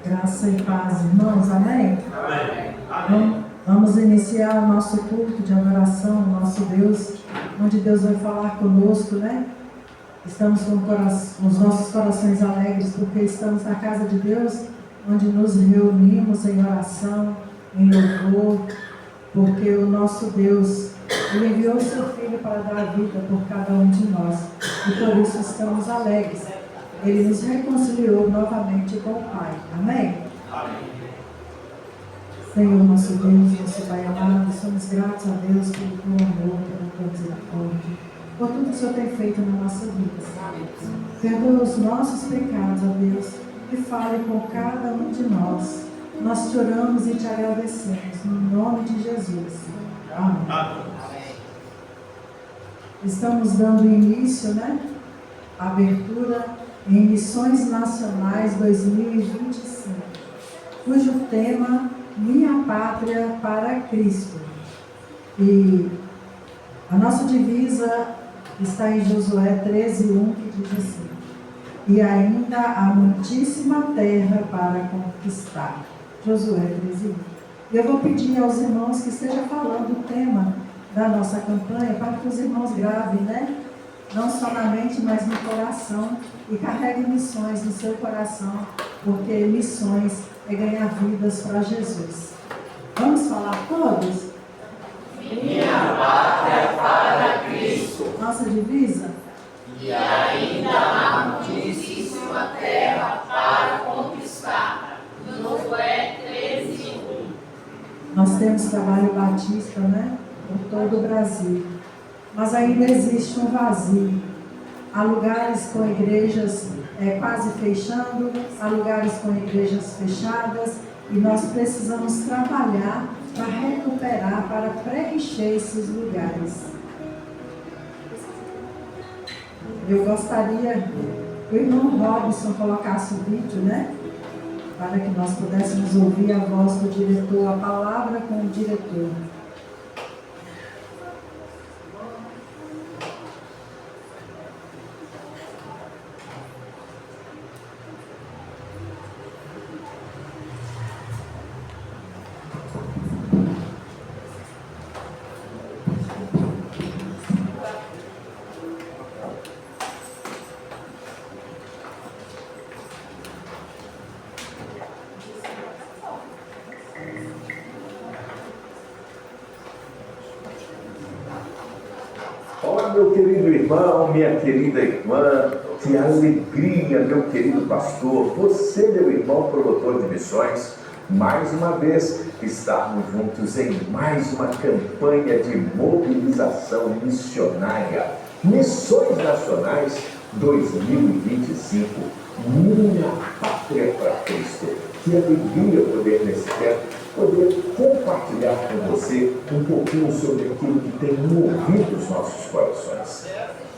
Graça e paz, irmãos, amém? Amém. Vamos iniciar o nosso culto de adoração, o nosso Deus, onde Deus vai falar conosco, né? Estamos com os nossos corações alegres, porque estamos na casa de Deus, onde nos reunimos em oração, em louvor, porque o nosso Deus, Ele enviou o seu Filho para dar a vida por cada um de nós, e por isso estamos alegres. Ele nos reconciliou novamente com o Pai. Amém? Amém. Senhor, nosso Deus, nosso Pai amado, somos gratos a Deus pelo teu amor, pela tua misericórdia, por tudo que o Senhor tem feito na nossa vida. Perdoa os nossos pecados, ó Deus, e fale com cada um de nós. Nós te oramos e te agradecemos, no nome de Jesus. Amém. Estamos dando início, né? A abertura em Missões Nacionais 2025, cujo tema Minha Pátria para Cristo. E a nossa divisa está em Josué 13:1, que diz assim: e ainda há muitíssima terra para conquistar. Josué 13:1. E eu vou pedir aos irmãos que estejam falando o tema da nossa campanha, para que os irmãos gravem, né? Não só na mente, mas no coração, e carregue missões no seu coração, porque missões é ganhar vidas para Jesus. Vamos falar todos? Minha pátria para Cristo. Nossa divisa? E ainda há muitíssima terra para conquistar. Josué 13:1. Nós temos trabalho batista, né? Por todo o Brasil. Mas ainda existe um vazio. Há lugares com igrejas quase fechando, há lugares com igrejas fechadas, e nós precisamos trabalhar para recuperar, para preencher esses lugares. Eu gostaria que o irmão Robson colocasse o vídeo, né? Para que nós pudéssemos ouvir a voz do diretor, a palavra com o diretor. Meu querido irmão, minha querida irmã, que alegria, meu querido pastor, você, meu irmão promotor de missões, mais uma vez estarmos juntos em mais uma campanha de mobilização missionária, Missões Nacionais 2025, Minha Pátria para Cristo. Que alegria poder nesse tempo poder compartilhar com você um pouquinho sobre aquilo que tem movido os nossos corações.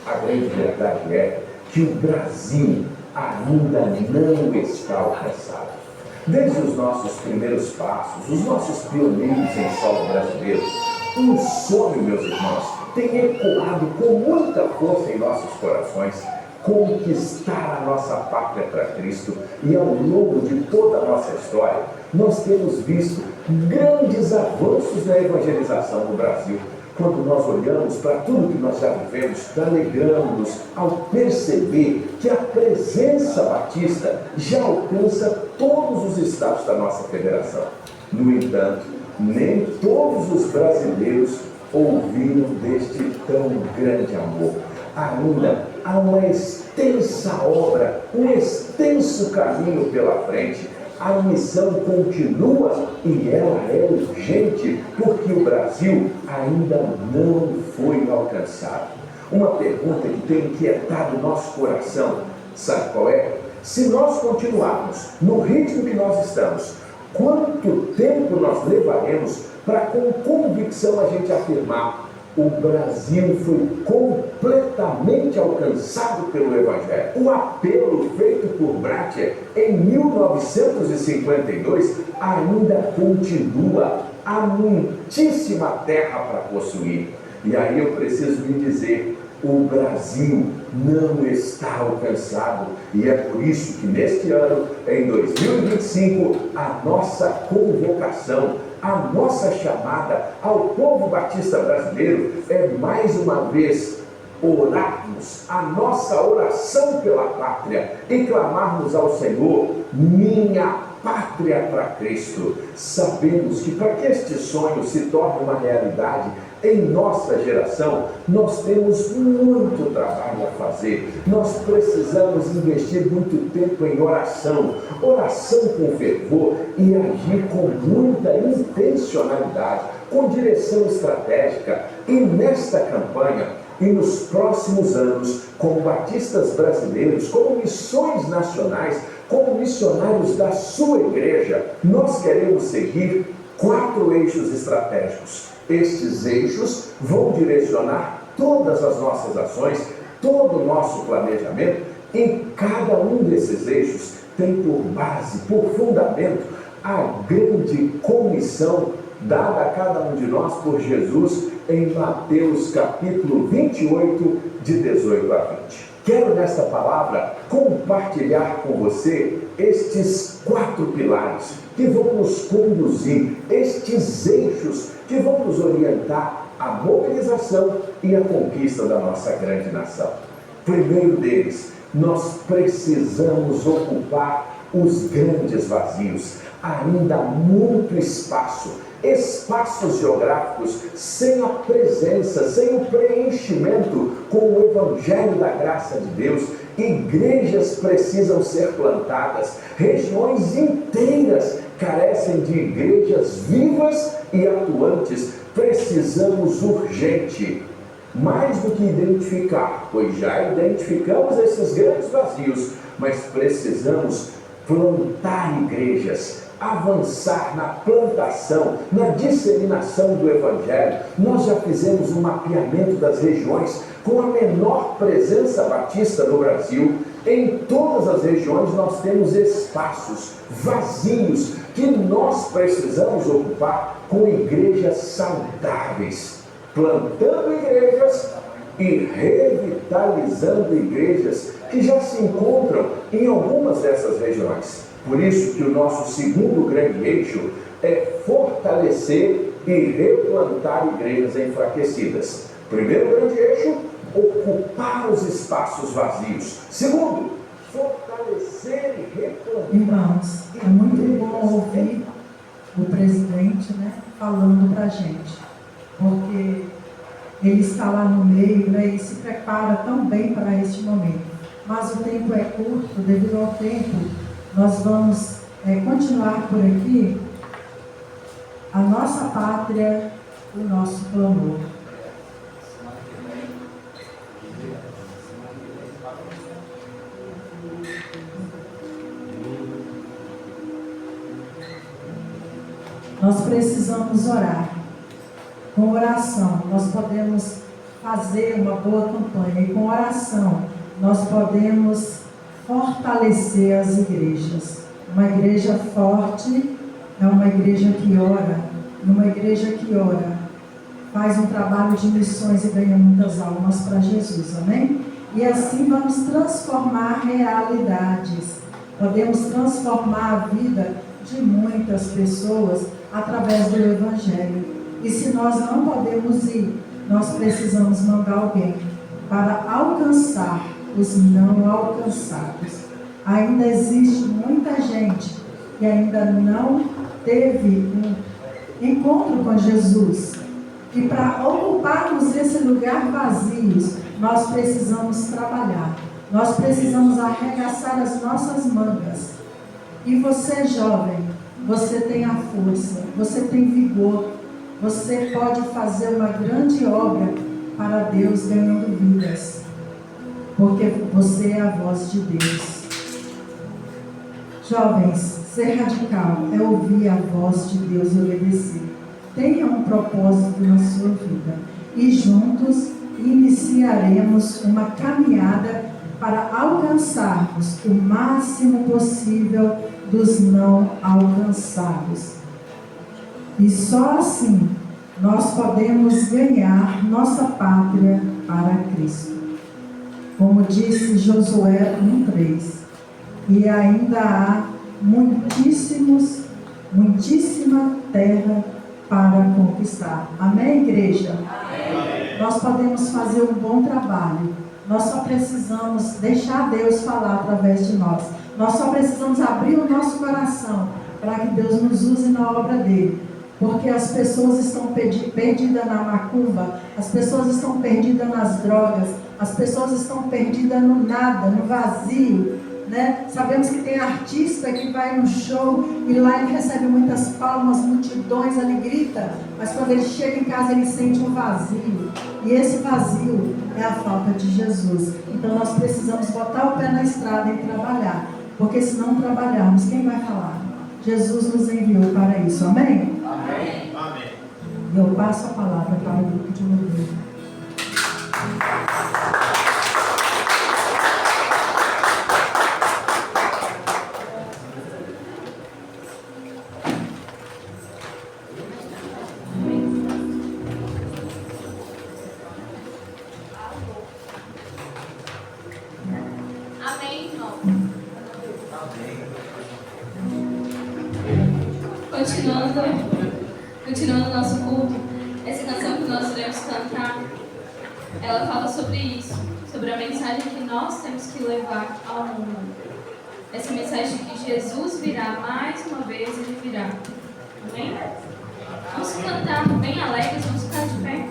A grande verdade é que o Brasil ainda não está alcançado. Desde os nossos primeiros passos, os nossos pioneiros em solo brasileiro, um sonho, meus irmãos, tem ecoado com muita força em nossos corações: conquistar a nossa pátria para Cristo. E ao longo de toda a nossa história, nós temos visto grandes avanços na evangelização do Brasil. Quando nós olhamos para tudo que nós já vivemos, alegramos-nos ao perceber que a presença batista já alcança todos os estados da nossa federação. No entanto, nem todos os brasileiros ouviram deste tão grande amor. Ainda há uma extensa obra, um extenso caminho pela frente. A missão continua e ela é urgente, porque o Brasil ainda não foi alcançado. Uma pergunta que tem inquietado o nosso coração, sabe qual é? Se nós continuarmos no ritmo que nós estamos, quanto tempo nós levaremos para com convicção a gente afirmar: o Brasil foi completamente alcançado pelo Evangelho? O apelo feito por Bracher em 1952 ainda continua. Há muitíssima terra para possuir. E aí eu preciso lhe dizer o Brasil não está alcançado. E é por isso que neste ano, em 2025, a nossa convocação, a nossa chamada ao povo batista brasileiro é mais uma vez orarmos a nossa oração pela pátria e clamarmos ao Senhor: minha pátria para Cristo. Sabemos que para que este sonho se torne uma realidade em nossa geração, nós temos muito trabalho a fazer. Nós precisamos investir muito tempo em oração com fervor e agir com muita intencionalidade, com direção estratégica. E nesta campanha e nos próximos anos, como batistas brasileiros, como missões nacionais, como missionários da sua igreja, nós queremos seguir 4 eixos estratégicos. Estes eixos vão direcionar todas as nossas ações, todo o nosso planejamento, e cada um desses eixos tem por base, por fundamento, a grande comissão dada a cada um de nós por Jesus em Mateus capítulo 28, de 18 a 20. Quero nesta palavra compartilhar com você estes 4 pilares que vão nos conduzir, estes eixos que vão nos orientar à mobilização e à conquista da nossa grande nação. Primeiro deles, nós precisamos ocupar os grandes vazios. Ainda há muito espaços geográficos sem a presença, sem o preenchimento com o Evangelho da graça de Deus. Igrejas precisam ser plantadas, regiões inteiras carecem de igrejas vivas e atuantes. Precisamos urgente, mais do que identificar, pois já identificamos esses grandes vazios, mas precisamos plantar igrejas, avançar na plantação, na disseminação do Evangelho. Nós já fizemos um mapeamento das regiões com a menor presença batista no Brasil. Em todas as regiões nós temos espaços vazios que nós precisamos ocupar com igrejas saudáveis, plantando igrejas e revitalizando igrejas que já se encontram em algumas dessas regiões. Por isso que o nosso segundo grande eixo é fortalecer e replantar igrejas enfraquecidas. Primeiro grande eixo, ocupar os espaços vazios. Segundo, fortalecer e replantar. Irmãos, é muito bom ouvir o presidente, falando para a gente, porque ele está lá no meio, e se prepara tão bem para este momento. Mas o tempo é curto, devido ao tempo, nós vamos continuar por aqui. A nossa pátria, o nosso clamor. Nós precisamos orar. Com oração, nós podemos fazer uma boa campanha. E com oração, nós podemos fortalecer as igrejas. Uma igreja forte é uma igreja que ora. Uma igreja que ora faz um trabalho de missões e ganha muitas almas para Jesus, amém? E assim vamos transformar realidades. Podemos transformar a vida de muitas pessoas através do Evangelho. E se nós não podemos ir, nós precisamos mandar alguém para alcançar os não alcançados. Ainda existe muita gente que ainda não teve um encontro com Jesus. E para ocuparmos esse lugar vazio, nós precisamos trabalhar. Nós precisamos arregaçar as nossas mangas. E você, jovem, você tem a força, você tem vigor, você pode fazer uma grande obra para Deus ganhando vidas, porque você é a voz de Deus. Jovens, ser radical é ouvir a voz de Deus e obedecer. Tenha um propósito na sua vida e juntos iniciaremos uma caminhada para alcançarmos o máximo possível dos não alcançados. E só assim nós podemos ganhar nossa pátria para Cristo. Como disse Josué 1:3, e ainda há muitíssima terra para conquistar. Amém, igreja? Amém. Nós podemos fazer um bom trabalho. Nós só precisamos deixar Deus falar através de nós. Nós só precisamos abrir o nosso coração para que Deus nos use na obra dele. Porque as pessoas estão perdidas na macumba, as pessoas estão perdidas nas drogas, as pessoas estão perdidas no nada, no vazio, né? Sabemos que tem artista que vai no show e lá ele recebe muitas palmas, multidões, ele grita, mas quando ele chega em casa ele sente um vazio. E esse vazio é a falta de Jesus. Então nós precisamos botar o pé na estrada e trabalhar. Porque se não trabalharmos, quem vai falar? Jesus nos enviou para isso. Amém? Amém. Amém. Eu passo a palavra para o grupo de louvor. Amém, irmão. Continuando o nosso culto, essa canção que nós iremos cantar, ela fala sobre isso, sobre a mensagem que nós temos que levar ao mundo. Essa mensagem de que Jesus virá, mais uma vez ele virá. Amém? Vamos cantar bem alegres, vamos ficar de pé.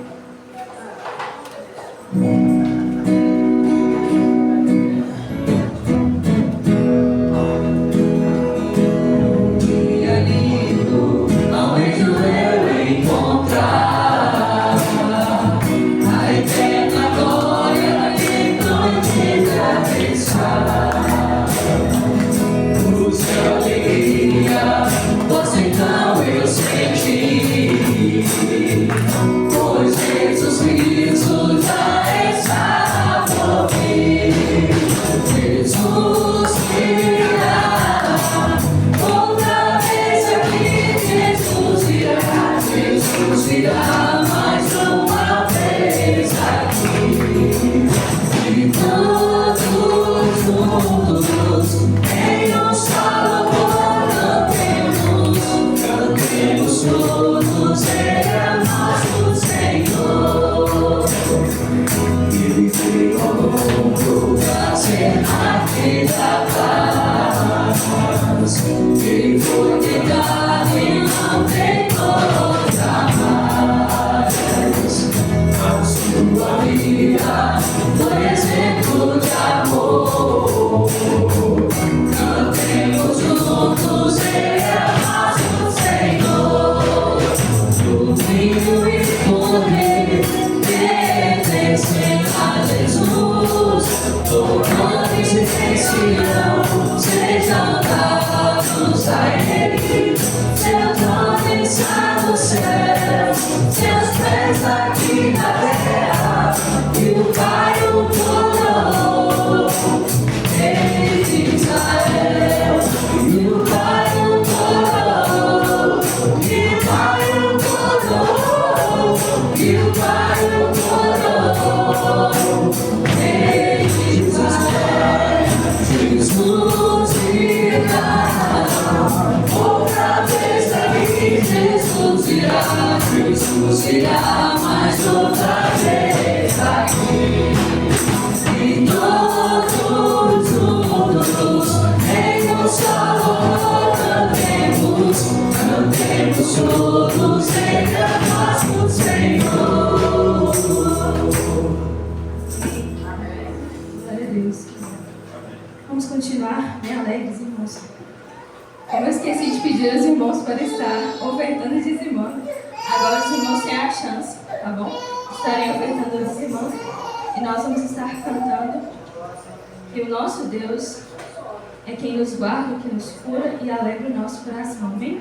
Vamos continuar bem alegres, irmãos. Eu esqueci de pedir aos irmãos para estar ofertando e dizimando. Agora os irmãos têm a chance, tá bom? Estarem ofertando e dizimando. E nós vamos estar cantando que o nosso Deus é quem nos guarda, que nos cura e alegra o nosso coração. Amém?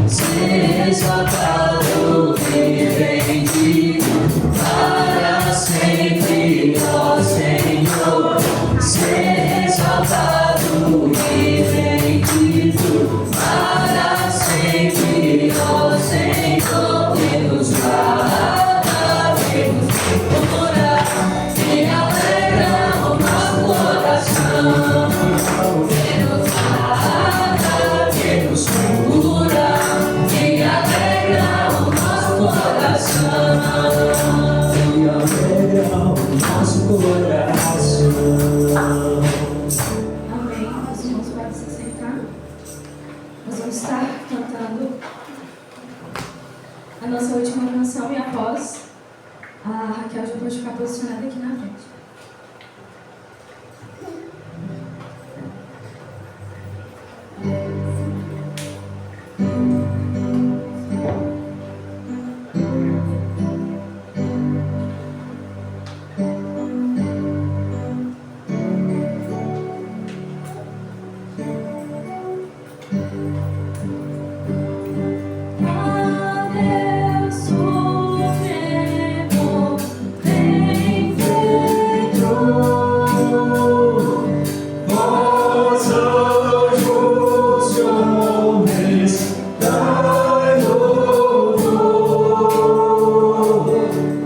ser exaltado e bendito para sempre, ó Senhor, ser exaltado e bendito para sempre, ó Senhor, Deus guarda, Deus cura, e alegra o nosso coração. Deus guarda, Deus cura, e alegra o nosso coração. E alegra o nosso coração. Amém. Os irmãos podem se sentar. Nós vamos estar cantando a nossa última canção e após a Raquel já pode ficar posicionada aqui na frente. Deus supremo, bem feito, Vós os homens, dai louvor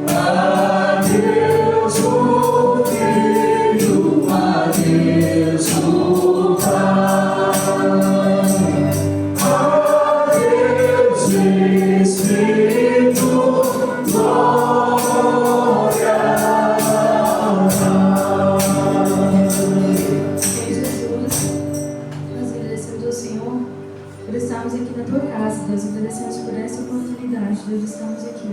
a Deus o Filho, a Deus o Pai, a Deus Espírito, glória. Senhor Jesus, nós agradecemos ao Senhor por estarmos aqui na tua casa, Deus. Agradecemos por essa oportunidade, Deus, estamos aqui.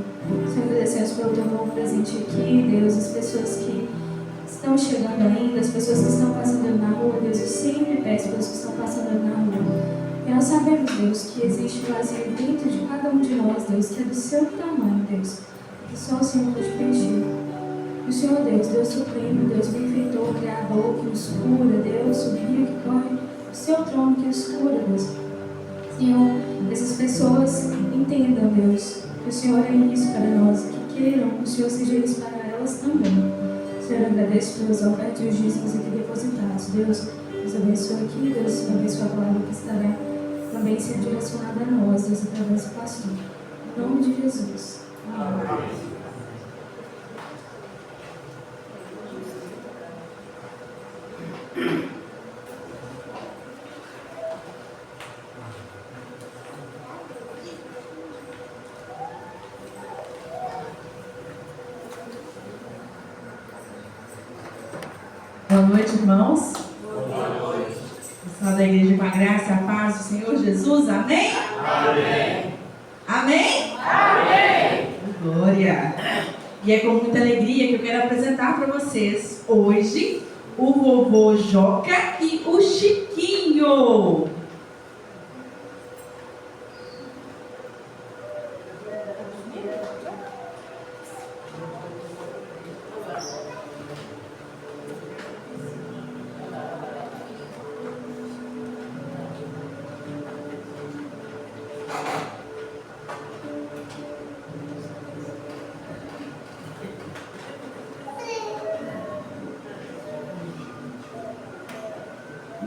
Senhor, agradecemos pelo teu novo presente aqui, Deus, as pessoas que estão chegando ainda, as pessoas que estão passando na rua, Deus, eu sempre peço pelos que estão passando na rua. E nós sabemos, Deus, que existe vazio dentro de cada um de nós, Deus, que é do seu tamanho, Deus, que só o Senhor pode preencher. E o Senhor, Deus, Deus supremo, Deus benfeitor, Criador, que nos cura, Deus, o rio que corre, o seu trono que nos cura, Deus. Senhor, essas pessoas entendam, Deus, que o Senhor é isso para nós, que queiram que o Senhor seja isso para elas também. Senhor, agradeço pelas ofertas e os dízimos aqui depositados. Deus, nos abençoe aqui, Deus, abençoe a palavra que estará também sendo direcionada a nós, Deus, através do pastor. Em nome de Jesus. Amém. Boa noite, irmãos. Pessoal da igreja, com a graça e a paz do Senhor Jesus, amém? Amém. Amém? Amém. Glória! E é com muita alegria que eu quero apresentar para vocês hoje o vovô Joca e o Chiquinho.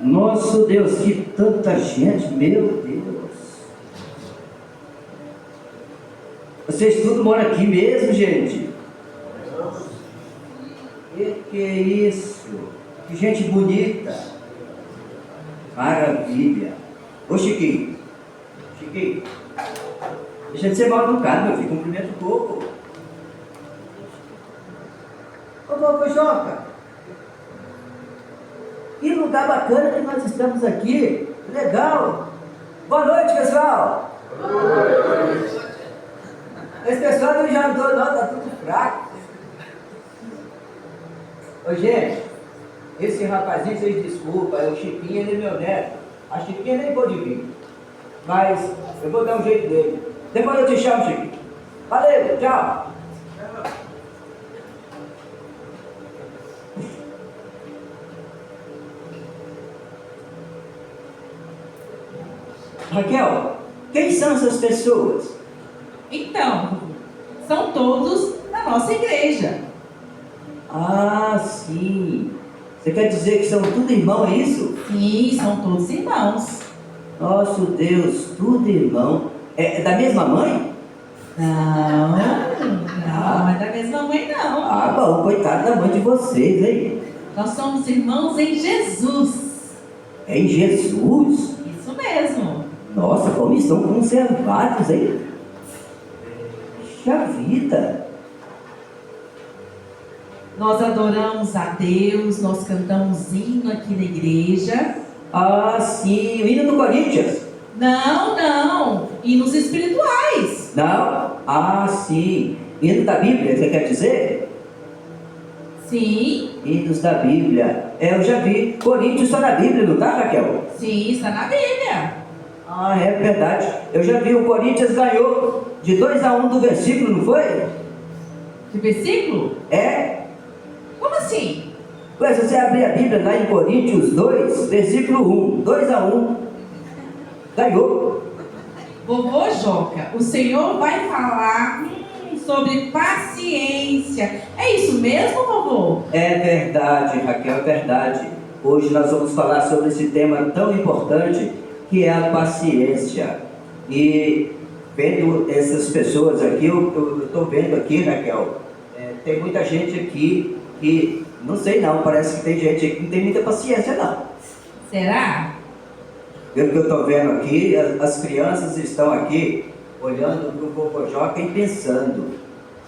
Nosso Deus, que tanta gente, meu Deus. Vocês tudo moram aqui mesmo, gente? Que é isso? Que gente bonita. Maravilha. Ô Chiquinho, Chiquinho, deixa de ser mal educado, meu filho, cumprimenta um pouco. Ô vovô Joca, que lugar bacana que nós estamos aqui. Legal. Boa noite, pessoal. Boa noite. Esse pessoal não jantou não, tá tudo fraco. Ô gente, esse rapazinho, vocês desculpam, é o Chiquinho, ele é meu neto. A Chiquinha nem pôde vir, mas eu vou dar um jeito dele. Depois eu te chamo, Chiquinho. Valeu, tchau. Raquel, quem são essas pessoas? Então, são todos da nossa igreja. Ah, sim. Você quer dizer que são tudo irmão, é isso? Sim, são todos irmãos. Nosso Deus, tudo irmão. É da mesma mãe? Não é da mesma mãe, não. Ah, bom, coitado da mãe de vocês, hein? Nós somos irmãos em Jesus. É em Jesus? Isso mesmo. Nossa, como estão conservados, hein? Puxa vida! Nós adoramos a Deus, nós cantamos hino aqui na igreja. Ah, sim, o hino do Corinthians. Não, hinos espirituais. Não? Ah, sim. Hino da Bíblia, você quer dizer? Sim, Hinos da Bíblia. Eu já vi. Coríntios está na Bíblia, não está, Raquel? sim, está na Bíblia. Ah, é verdade. Eu já vi. O Corinthians ganhou de 2-1 do versículo, não foi? Que versículo? É. Como assim? Pois você abrir a Bíblia lá em Coríntios 2, versículo 1. 2-1. Ganhou. Vovô Joca, o Senhor vai falar sobre paciência. É isso mesmo, vovô? É verdade, Raquel, é verdade. Hoje nós vamos falar sobre esse tema tão importante que é a paciência. E vendo essas pessoas aqui, eu estou vendo aqui, Raquel, tem muita gente aqui que, não sei não, parece que tem gente aqui que não tem muita paciência não. Será? Pelo que eu estou vendo aqui, as crianças estão aqui olhando para o vovô Joca e pensando: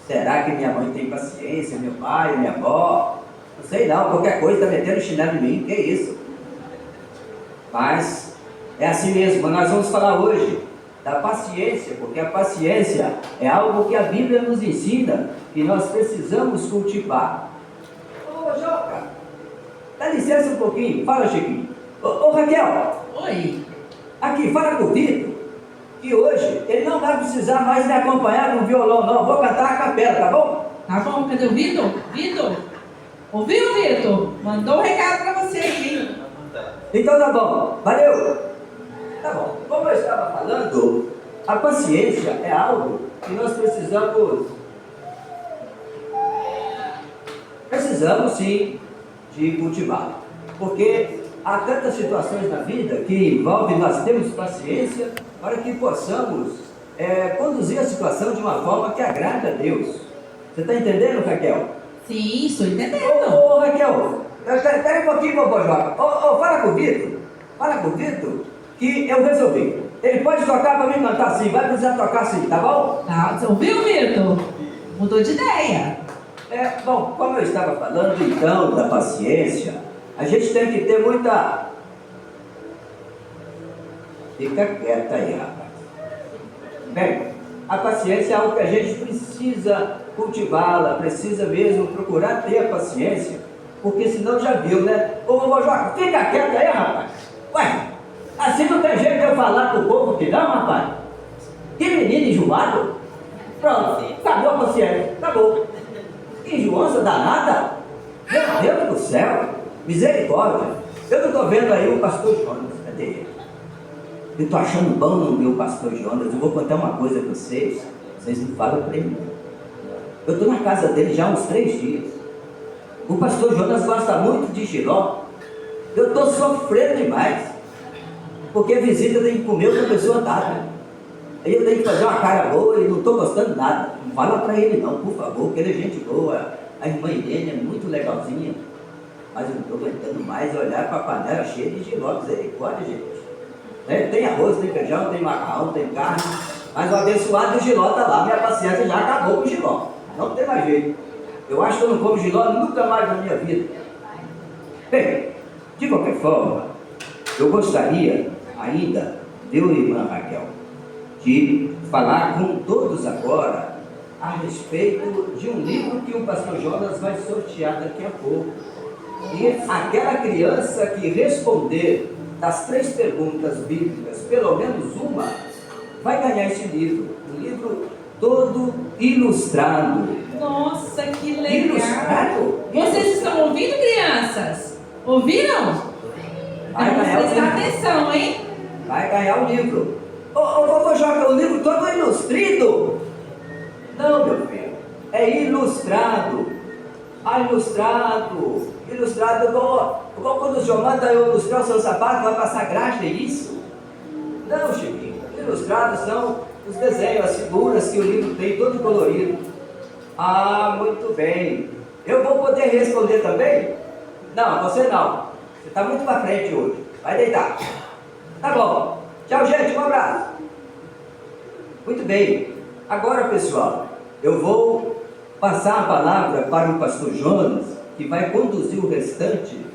será que minha mãe tem paciência, meu pai, minha avó? Não sei não, qualquer coisa está metendo chinelo em mim, que é isso? Mas é assim mesmo, nós vamos falar hoje da paciência, porque a paciência é algo que a Bíblia nos ensina que nós precisamos cultivar. Ô Joca, dá licença um pouquinho, fala Chiquinho. Ô Raquel, Oi. aqui, fala com o Vitor, que hoje ele não vai precisar mais me acompanhar no violão não, vou cantar a capela, tá bom? Tá bom, cadê o Vitor? Vitor? Ouviu, Vitor? Mandou um recado pra você aí, hein? Então tá bom, valeu! Tá bom, como eu estava falando, a paciência é algo que nós precisamos sim de cultivar, porque há tantas situações na vida que envolvem nós termos paciência para que possamos conduzir a situação de uma forma que agrada a Deus. Você está entendendo, Raquel? Sim, estou entendendo. Ô Raquel, espera um pouquinho, vovô Joca. Fala com o Vitor, que eu resolvi. Ele pode tocar para mim cantar assim, vai precisar tocar assim, tá bom? Tá, você ouviu, Vitor? Mudou de ideia. Bom, como eu estava falando então da paciência, a gente tem que ter muita... Fica quieta aí, rapaz. Bem, a paciência é algo que a gente precisa cultivá-la, precisa mesmo procurar ter a paciência, porque senão já viu, né? Ô, vovô Joca, fica quieto aí, rapaz. Ué, assim não tem jeito de eu falar pro povo que não, rapaz. Que menino enjoado. Pronto, acabou a paciência, acabou. Que enjoança danada. Meu Deus do céu, misericórdia. Eu não estou vendo aí o pastor Jonas, cadê ele? Eu estou achando bom no meu pastor Jonas. Eu vou contar uma coisa para vocês não falam para ele. Eu estou na casa dele já há uns 3 dias. O pastor Jonas gosta muito de jiló. Eu estou sofrendo demais, porque a visita tem que comer o que a pessoa dá. Aí eu tenho que fazer uma cara boa e não estou gostando de nada. Não fala para ele não, por favor, que ele é gente boa. A irmã Irene é muito legalzinha. Mas eu não estou aguentando mais olhar para a panela cheia de jiló. Misericórdia, gente. Tem arroz, tem feijão, tem macarrão, tem carne. Mas o abençoado do jiló está lá. Minha paciência já acabou com o jiló. Não tem mais jeito. Eu acho que eu não como jiló nunca mais na minha vida. Bem, de qualquer forma, eu gostaria ainda, meu irmã Raquel, de falar com todos agora a respeito de um livro que o pastor Jonas vai sortear daqui a pouco. E aquela criança que responder das 3 perguntas bíblicas, pelo menos uma, vai ganhar esse livro. Um livro todo ilustrado. Nossa, que legal. Ilustrado? Vocês estão ouvindo, crianças? Ouviram? Vai Vamos ganhar o prestar livro. atenção, hein? vai ganhar o livro. Ô, vovô Joca, o livro todo é ilustrado? Não, meu filho, é ilustrado. Ilustrado igual quando o senhor manda eu ilustrar o seu sapato, vai passar graxa, é isso? Não, Chiquinho, ilustrados são os desenhos, as figuras que o livro tem, todo colorido. Ah, muito bem. Eu vou poder responder também? Não, você não. Você está muito para frente hoje. Vai deitar. Tá bom. Tchau, gente. Um abraço. Muito bem. Agora, pessoal, eu vou passar a palavra para o pastor Jonas, que vai conduzir o restante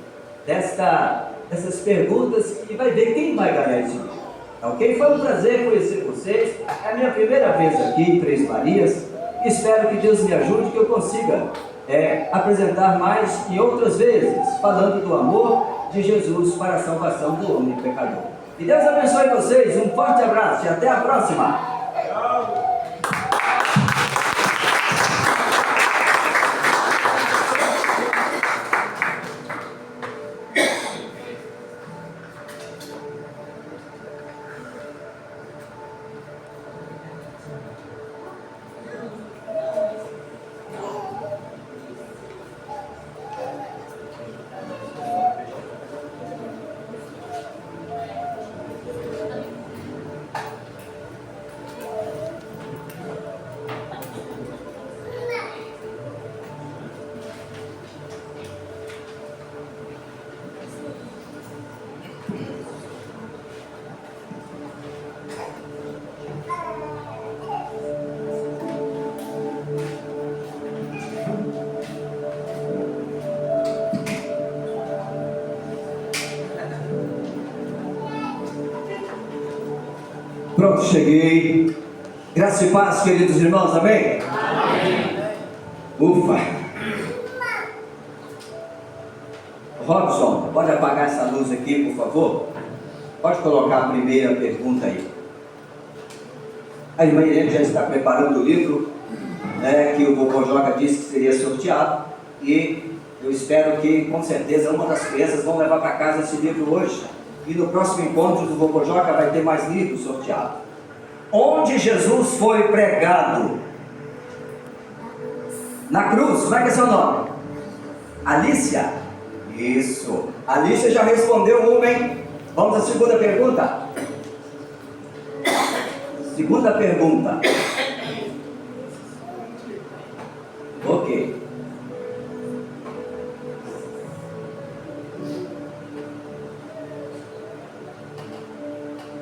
dessas perguntas e vai ver quem vai ganhar esse livro. Ok? Foi um prazer conhecer vocês. É a minha primeira vez aqui em Três Marias. Espero que Deus me ajude, que eu consiga apresentar mais e outras vezes, falando do amor de Jesus para a salvação do homem pecador. Que Deus abençoe vocês. Um forte abraço e até a próxima. Pronto, cheguei. Graça e paz, queridos irmãos, amém? Amém. Ufa. Robson, pode apagar essa luz aqui, por favor? Pode colocar a primeira pergunta aí. A irmã Irene já está preparando o livro, que o vovô Joca disse que seria sorteado, e eu espero que, com certeza, uma das crianças vão levar para casa esse livro hoje. E no próximo encontro do vovô Joca vai ter mais livros sorteados. Onde Jesus foi pregado? Na cruz. Como é que é seu nome? Alicia? Isso. Alicia já respondeu uma, hein? Vamos à segunda pergunta. Segunda pergunta. Ok.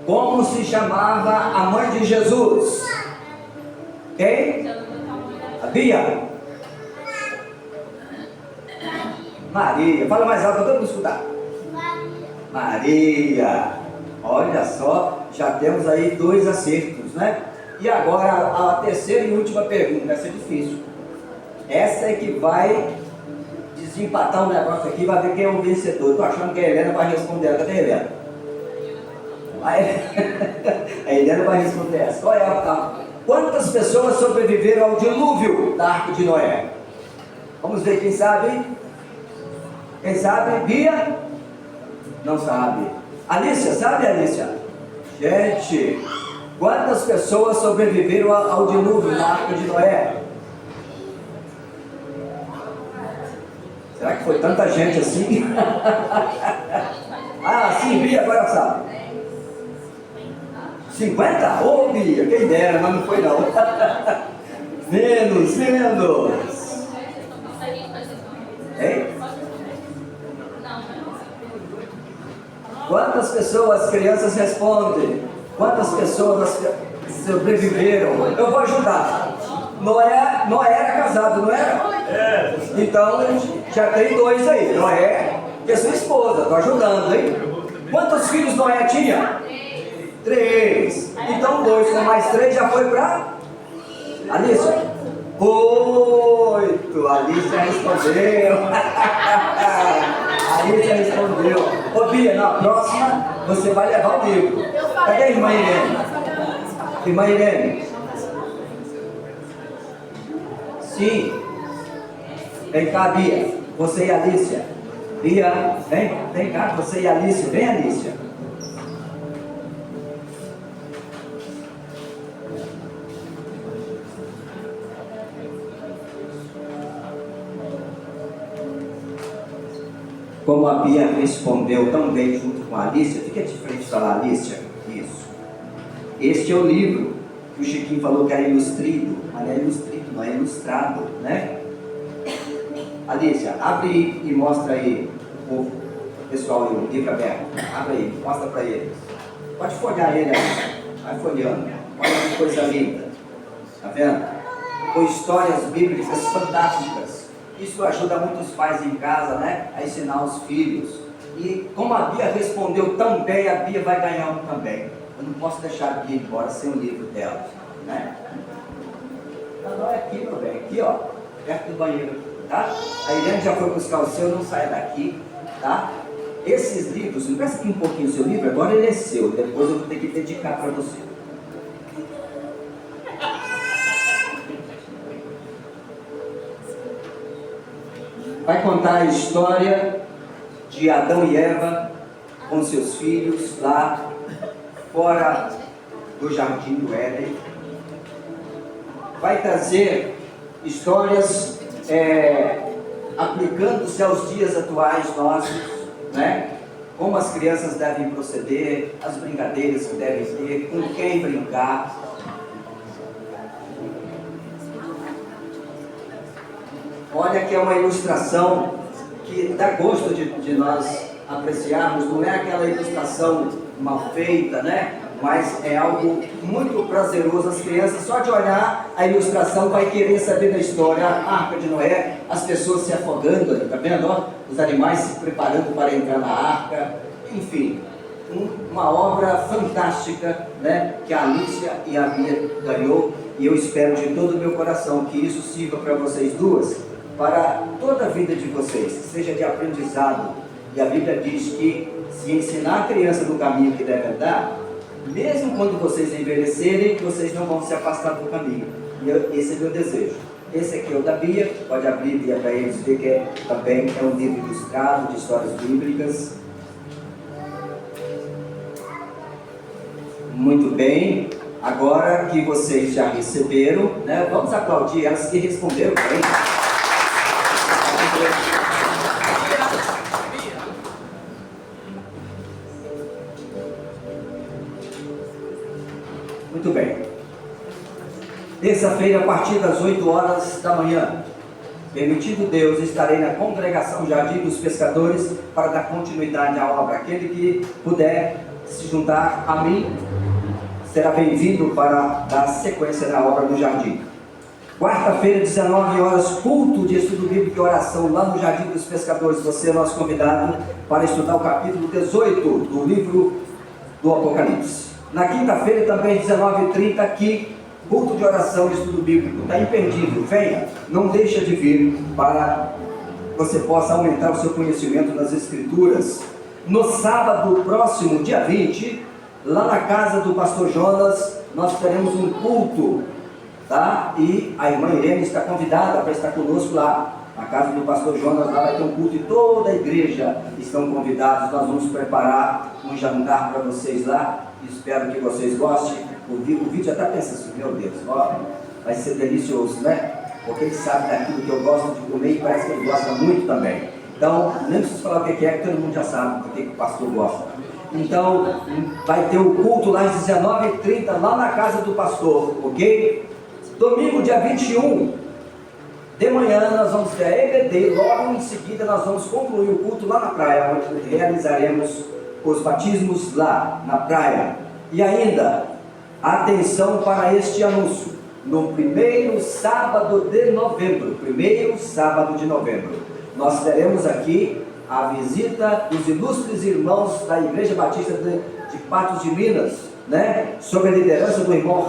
Como se chamava a mãe de Jesus? Quem? A Bia? Maria. Fala mais alto para todo mundo escutar. Maria. Olha só, já temos aí 2 acertos, né? E agora a terceira e última pergunta. Essa é difícil. Essa é que vai desempatar o negócio aqui, vai ver quem é o vencedor. Estou achando que a Helena vai responder. Cadê a Helena? A Helena vai responder essa. Qual é quantas pessoas sobreviveram ao dilúvio da Arca de Noé? Vamos ver quem sabe. Quem sabe? Bia? Não sabe. Alicia, sabe, Alicia? Gente, quantas pessoas sobreviveram ao dilúvio da Arca de Noé? Será que foi tanta gente assim? Ah, sim, Bia, agora sabe. 50? Ô, Bia, quem dera, mas não foi não. Menos. Hein? Quantas pessoas, as crianças respondem? Quantas pessoas sobreviveram? Eu vou ajudar. Noé era casado, não era? É. Então, já tem 2 aí. Noé e a sua esposa, estou ajudando, hein? Quantos filhos Noé tinha? 3. Então 2 com mais 3 já foi para Alicia. 8. Alicia respondeu. Alicia respondeu. Ô Bia, na próxima você vai levar o livro. Cadê a irmã Irene? Irmã Irene? Sim. Vem cá, Bia. Você e a Alicia. Bia, vem cá, você e a Alicia. Vem, Alicia. como a Bia respondeu tão bem junto com a Alicia, fica de frente para lá, Alicia. Isso. Este é o livro que o Chiquinho falou que era ilustrido, mas não é ilustrido, não é ilustrado, né? Alicia, abre e mostra aí o povo, pessoal, aí, o livro aberto. Abre aí, mostra para eles. Pode folhear ele aí, vai folheando. Olha que coisa linda, tá vendo? Com histórias bíblicas fantásticas. Isso ajuda muitos pais em casa, né? A ensinar os filhos. E como a Bia respondeu tão bem, a Bia vai ganhar um também. Eu não posso deixar a Bia ir embora sem o livro dela, né? Agora é aqui, meu bem, aqui ó, perto do banheiro, tá? A Irene já foi buscar o seu, não saia daqui, tá? Esses livros, me presta aqui um pouquinho o seu livro, agora ele é seu, depois eu vou ter que dedicar para você. Vai contar a história de Adão e Eva com seus filhos lá fora do jardim do Éden. Vai trazer histórias aplicando-se aos dias atuais nossos, né? Como as crianças devem proceder, as brincadeiras que devem ter, com quem brincar. Olha que é uma ilustração que dá gosto de nós apreciarmos, não é aquela ilustração mal feita, né? Mas é algo muito prazeroso. As crianças, só de olhar a ilustração, vai querer saber da história. A Arca de Noé, as pessoas se afogando ali, tá vendo? Ó? Os animais se preparando para entrar na arca. Enfim, uma obra fantástica, né? Que a Alicia e a Bia ganhou. E eu espero de todo o meu coração que isso sirva para vocês duas, para toda a vida de vocês, que seja de aprendizado. E a Bíblia diz que se ensinar a criança no caminho que deve andar, mesmo quando vocês envelhecerem, vocês não vão se afastar do caminho. E esse é meu desejo. Esse aqui é o da Bia, pode abrir, Bia, para eles ver que também é um livro ilustrado de histórias bíblicas. Muito bem, agora que vocês já receberam, né, vamos aplaudir elas que responderam bem. Muito bem. Terça-feira, a partir das 8 horas da manhã, permitido Deus, estarei na congregação Jardim dos Pescadores para dar continuidade à obra. Aquele que puder se juntar a mim será bem-vindo para dar sequência na obra do Jardim. Quarta-feira, 19 horas, culto de estudo bíblico e oração lá no Jardim dos Pescadores. Você é nosso convidado para estudar o capítulo 18 do livro do Apocalipse. Na quinta-feira, também, 19h30, aqui, culto de oração e estudo bíblico. Está imperdível, venha, não deixa de vir para que você possa aumentar o seu conhecimento das Escrituras. No sábado próximo, dia 20, lá na casa do pastor Jonas, nós teremos um culto, tá? E a irmã Irene está convidada para estar conosco lá. Na casa do pastor Jonas, lá vai ter um culto e toda a igreja estão convidados. Nós vamos preparar um jantar para vocês lá. Espero que vocês gostem. O vídeo já está pensando assim, meu Deus, ó, vai ser delicioso, né? Porque ele sabe daquilo que eu gosto de comer e parece que ele gosta muito também. Então, nem preciso falar o que é, que todo mundo já sabe o que o pastor gosta. Então, vai ter o culto lá às 19h30, lá na casa do pastor, ok? Domingo, dia 21, de manhã, nós vamos ter a EBD, logo em seguida nós vamos concluir o culto lá na praia, onde realizaremos os batismos lá na praia. E ainda, atenção para este anúncio: no primeiro sábado de novembro, nós teremos aqui a visita dos ilustres irmãos da Igreja Batista de Patos de Minas, né? Sob a liderança do irmão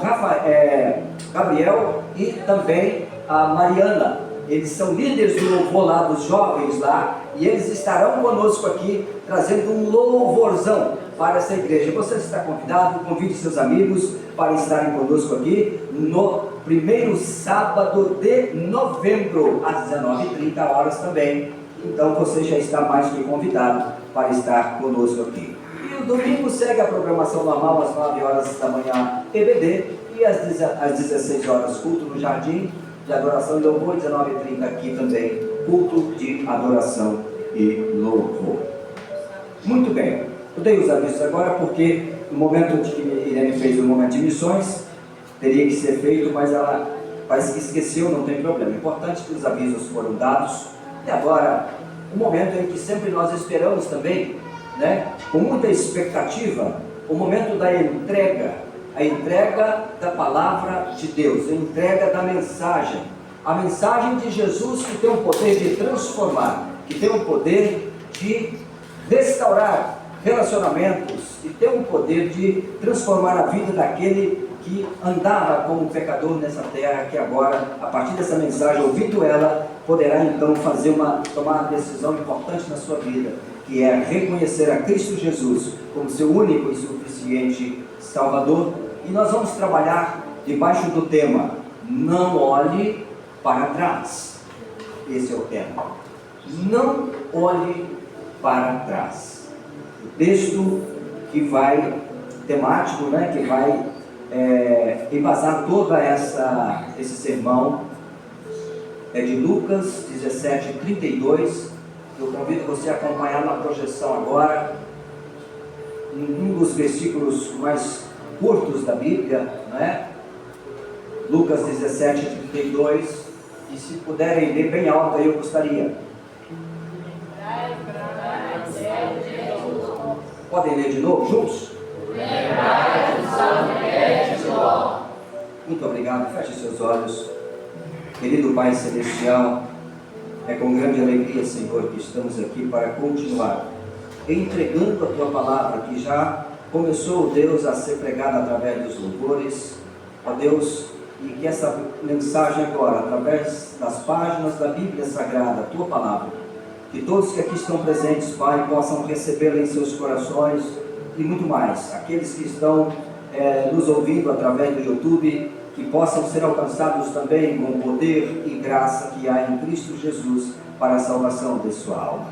Gabriel e também a Mariana. Eles são líderes do louvor lá, dos jovens lá, e eles estarão conosco aqui, trazendo um louvorzão para essa igreja. Você está convidado, convide seus amigos para estarem conosco aqui no primeiro sábado de novembro, às 19h30 também. Então você já está mais que convidado para estar conosco aqui. E o domingo segue a programação normal, às 9 horas da manhã, EBD, e às 16 horas, culto no Jardim de Adoração e Louvor, 19h30 aqui também, culto de adoração e louvor. Muito bem, eu dei os avisos agora porque no momento de que Irene fez o momento de missões, teria que ser feito, mas ela parece que esqueceu, não tem problema. O importante é que os avisos foram dados. E agora, o momento em que sempre nós esperamos também, né, com muita expectativa, o momento da entrega, a entrega da palavra de Deus, a entrega da mensagem, a mensagem de Jesus que tem o poder de transformar, que tem o poder de restaurar relacionamentos, que tem o poder de transformar a vida daquele que andava como pecador nessa terra, que agora, a partir dessa mensagem, ouvindo ela, poderá então tomar uma decisão importante na sua vida, que é reconhecer a Cristo Jesus como seu único e suficiente Salvador. E nós vamos trabalhar debaixo do tema: não olhe para trás. Esse é o tema. Não olhe para trás. O texto que vai, temático, né, que vai embasar toda esse sermão é de Lucas 17:32. Eu convido você a acompanhar na projeção agora, um dos versículos mais curtos da Bíblia, né? Lucas 17:32. E se puderem ler bem alto aí, eu gostaria. Podem ler de novo, juntos? Muito obrigado, feche seus olhos. Querido Pai Celestial, é com grande alegria, Senhor, que estamos aqui para continuar entregando a Tua palavra, que já começou, Deus, a ser pregada através dos louvores, ó Deus, e que essa mensagem agora, através das páginas da Bíblia Sagrada, a Tua palavra, que todos que aqui estão presentes, Pai, possam recebê-la em seus corações e muito mais, aqueles que estão nos ouvindo através do YouTube, que possam ser alcançados também com o poder e graça que há em Cristo Jesus para a salvação de sua alma.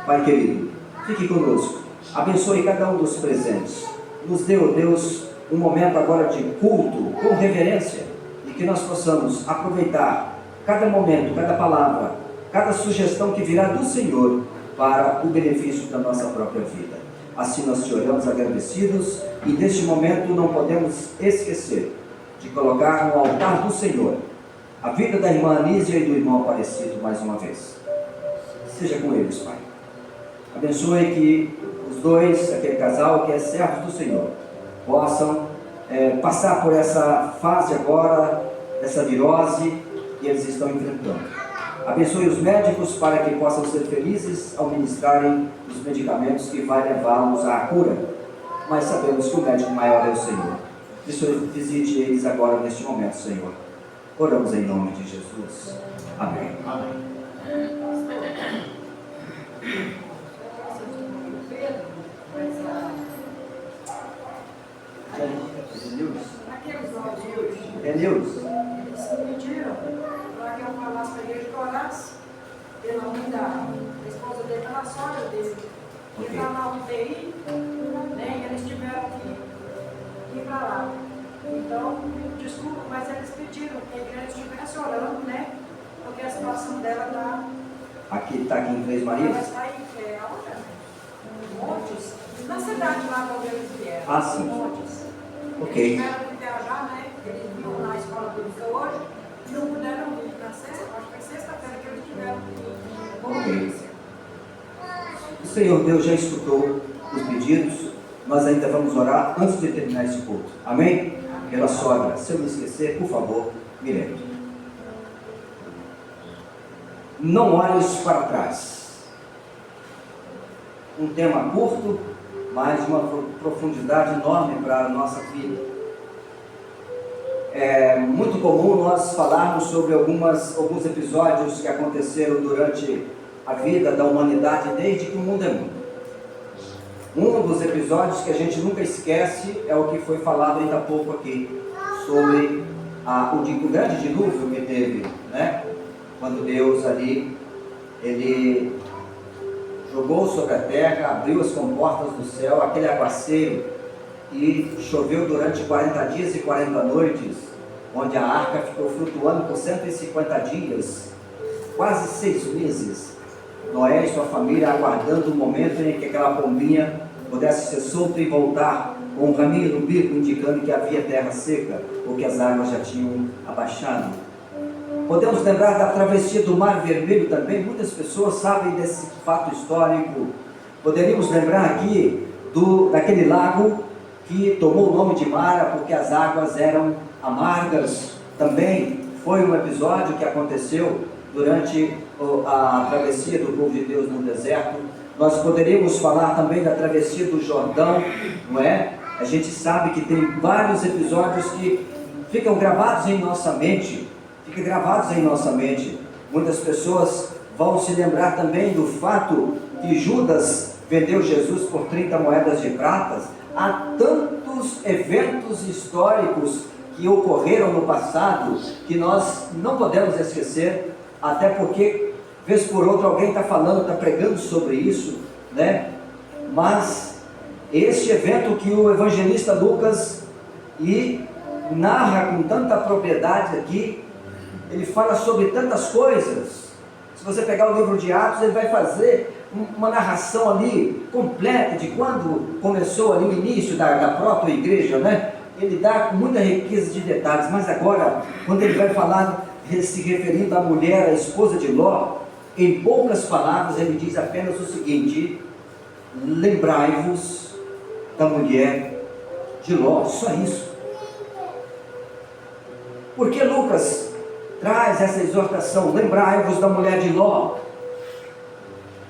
Pai querido, fique conosco, abençoe cada um dos presentes, nos dê, ó Deus, um momento agora de culto, com reverência, e que nós possamos aproveitar cada momento, cada palavra, cada sugestão que virá do Senhor para o benefício da nossa própria vida. Assim nós te oramos agradecidos, e neste momento não podemos esquecer de colocar no altar do Senhor a vida da irmã Anísia e do irmão Aparecido mais uma vez. Seja com eles, Pai. Abençoe que os dois, aquele casal que é servo do Senhor, possam passar por essa fase agora, dessa virose que eles estão enfrentando. Abençoe os médicos para que possam ser felizes ao ministrarem os medicamentos que vai levá-los à cura. Mas sabemos que o médico maior é o Senhor. Visite eles agora neste momento, Senhor. Oramos em nome de Jesus. Amém. Amém. Eles me pediram para que eu falasse para ele que orasse pela mãe da esposa dele, pela sogra dele. Que está na UTI, né, e eles tiveram que ir para lá. Então, desculpa, mas eles pediram que a igreja estivesse orando, né? Porque a situação dela está. Aqui está aqui em Três Marias? Ela está em Montes, na cidade lá onde eles vieram. Ah, sim. Montes. Ok. Eles tiveram que viajar, né? Eles vinham na escola pública hoje e não puderam vir na sexta, acho que foi sexta-feira que eles tiveram que ir. Ok. O Senhor Deus já escutou os pedidos, nós ainda vamos orar antes de terminar esse culto. Amém? Pela sogra, se eu me esquecer, por favor, me lembre. Não olhes para trás. Um tema curto, mas de uma profundidade enorme para a nossa vida. É muito comum nós falarmos sobre alguns episódios que aconteceram durante a vida da humanidade desde que o mundo é mundo. Um dos episódios que a gente nunca esquece é o que foi falado ainda há pouco aqui, sobre o grande dilúvio que teve, né? Quando Deus ali, Ele jogou sobre a terra, abriu as comportas do céu, aquele aguaceiro, e choveu durante 40 dias e 40 noites, onde a arca ficou flutuando por 150 dias, quase 6 meses, Noé e sua família aguardando o momento em que aquela pombinha pudesse ser solta e voltar com um raminho no bico indicando que havia terra seca ou que as águas já tinham abaixado. Podemos lembrar da travessia do Mar Vermelho também. Muitas pessoas sabem desse fato histórico. Poderíamos lembrar aqui daquele lago que tomou o nome de Mara porque as águas eram amargas. Também foi um episódio que aconteceu durante a travessia do povo de Deus no deserto. Nós poderíamos falar também da travessia do Jordão, não é? A gente sabe que tem vários episódios que ficam gravados em nossa mente. Muitas pessoas vão se lembrar também do fato que Judas vendeu Jesus por 30 moedas de prata. Há tantos eventos históricos que ocorreram no passado que nós não podemos esquecer, até porque, vez por outra, alguém está falando, está pregando sobre isso, né? Mas este evento que o evangelista Lucas narra com tanta propriedade aqui, ele fala sobre tantas coisas. Se você pegar o livro de Atos, ele vai fazer uma narração ali completa de quando começou ali o início da própria igreja, né? Ele dá com muita riqueza de detalhes, mas agora, quando ele vai falar, se referindo à mulher, a esposa de Ló, em poucas palavras, ele diz apenas o seguinte: lembrai-vos da mulher de Ló, só isso. Por que Lucas traz essa exortação? Lembrai-vos da mulher de Ló.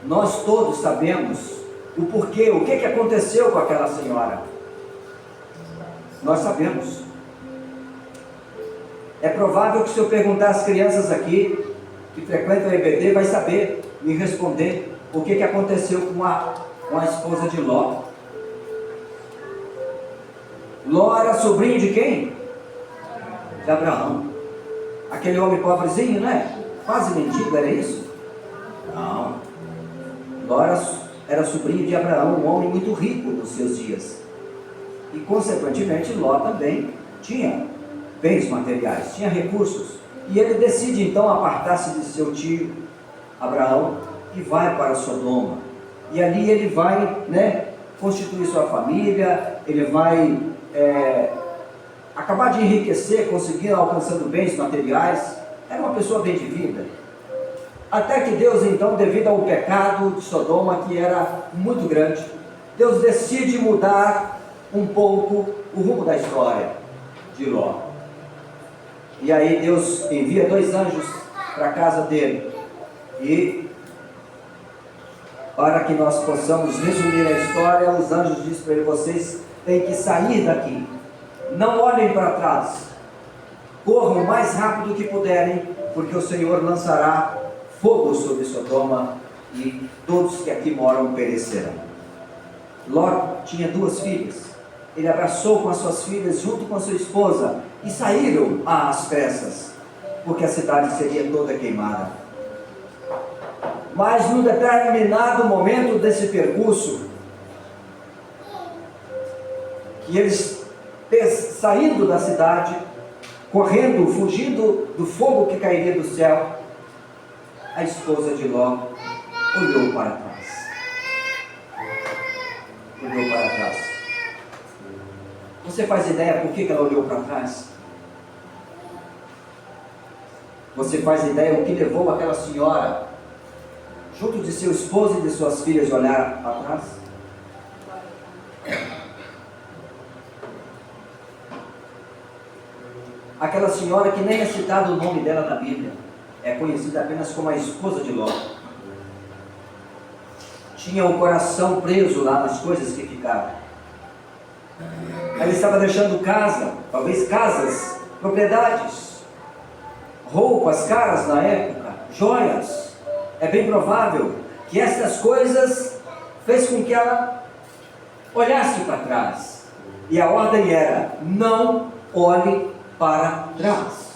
Nós todos sabemos o porquê, o que aconteceu com aquela senhora. Nós sabemos. É provável que se eu perguntar às crianças aqui, que frequentam o EBD, vai saber me responder o que aconteceu com a esposa de Ló. Ló era sobrinho de quem? De Abraão. Aquele homem pobrezinho, né? Quase mendigo, era isso? Não. Ló era sobrinho de Abraão, um homem muito rico nos seus dias. E consequentemente Ló também tinha bens materiais, tinha recursos. E ele decide então apartar-se de seu tio Abraão e vai para Sodoma. E ali ele vai, né, constituir sua família, ele vai acabar de enriquecer, conseguindo, alcançando bens materiais. Era uma pessoa bem de vida. Até que Deus então, devido ao pecado de Sodoma, que era muito grande, Deus decide mudar um pouco o rumo da história de Ló. E aí Deus envia 2 anjos para a casa dele. E para que nós possamos resumir a história, os anjos dizem para ele: vocês têm que sair daqui. Não olhem para trás. Corram o mais rápido que puderem, porque o Senhor lançará fogo sobre Sodoma e todos que aqui moram perecerão. Ló tinha 2 filhas. Ele abraçou com as suas filhas junto com a sua esposa e saíram às pressas, porque a cidade seria toda queimada. Mas num determinado momento desse percurso, que eles saindo da cidade, correndo, fugindo do fogo que cairia do céu, a esposa de Ló olhou para trás. Olhou para trás. Você faz ideia por que ela olhou para trás? Você faz ideia o que levou aquela senhora, junto de seu esposo e de suas filhas, a olhar para trás? Aquela senhora que nem é citado o nome dela na Bíblia, é conhecida apenas como a esposa de Ló. Tinha o coração preso lá nas coisas que ficaram. Ela estava deixando casa, talvez casas, propriedades, roupas caras na época, joias. É bem provável que essas coisas fez com que ela olhasse para trás. E a ordem era: não olhe para trás.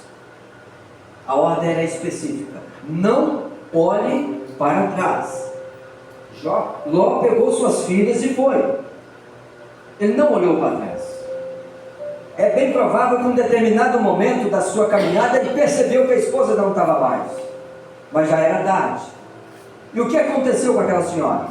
A ordem era específica: não olhe para trás. Ló pegou suas filhas e foi. Ele não olhou para trás. É bem provável que em um determinado momento da sua caminhada ele percebeu que a esposa não estava mais, mas já era tarde. E o que aconteceu com aquela senhora?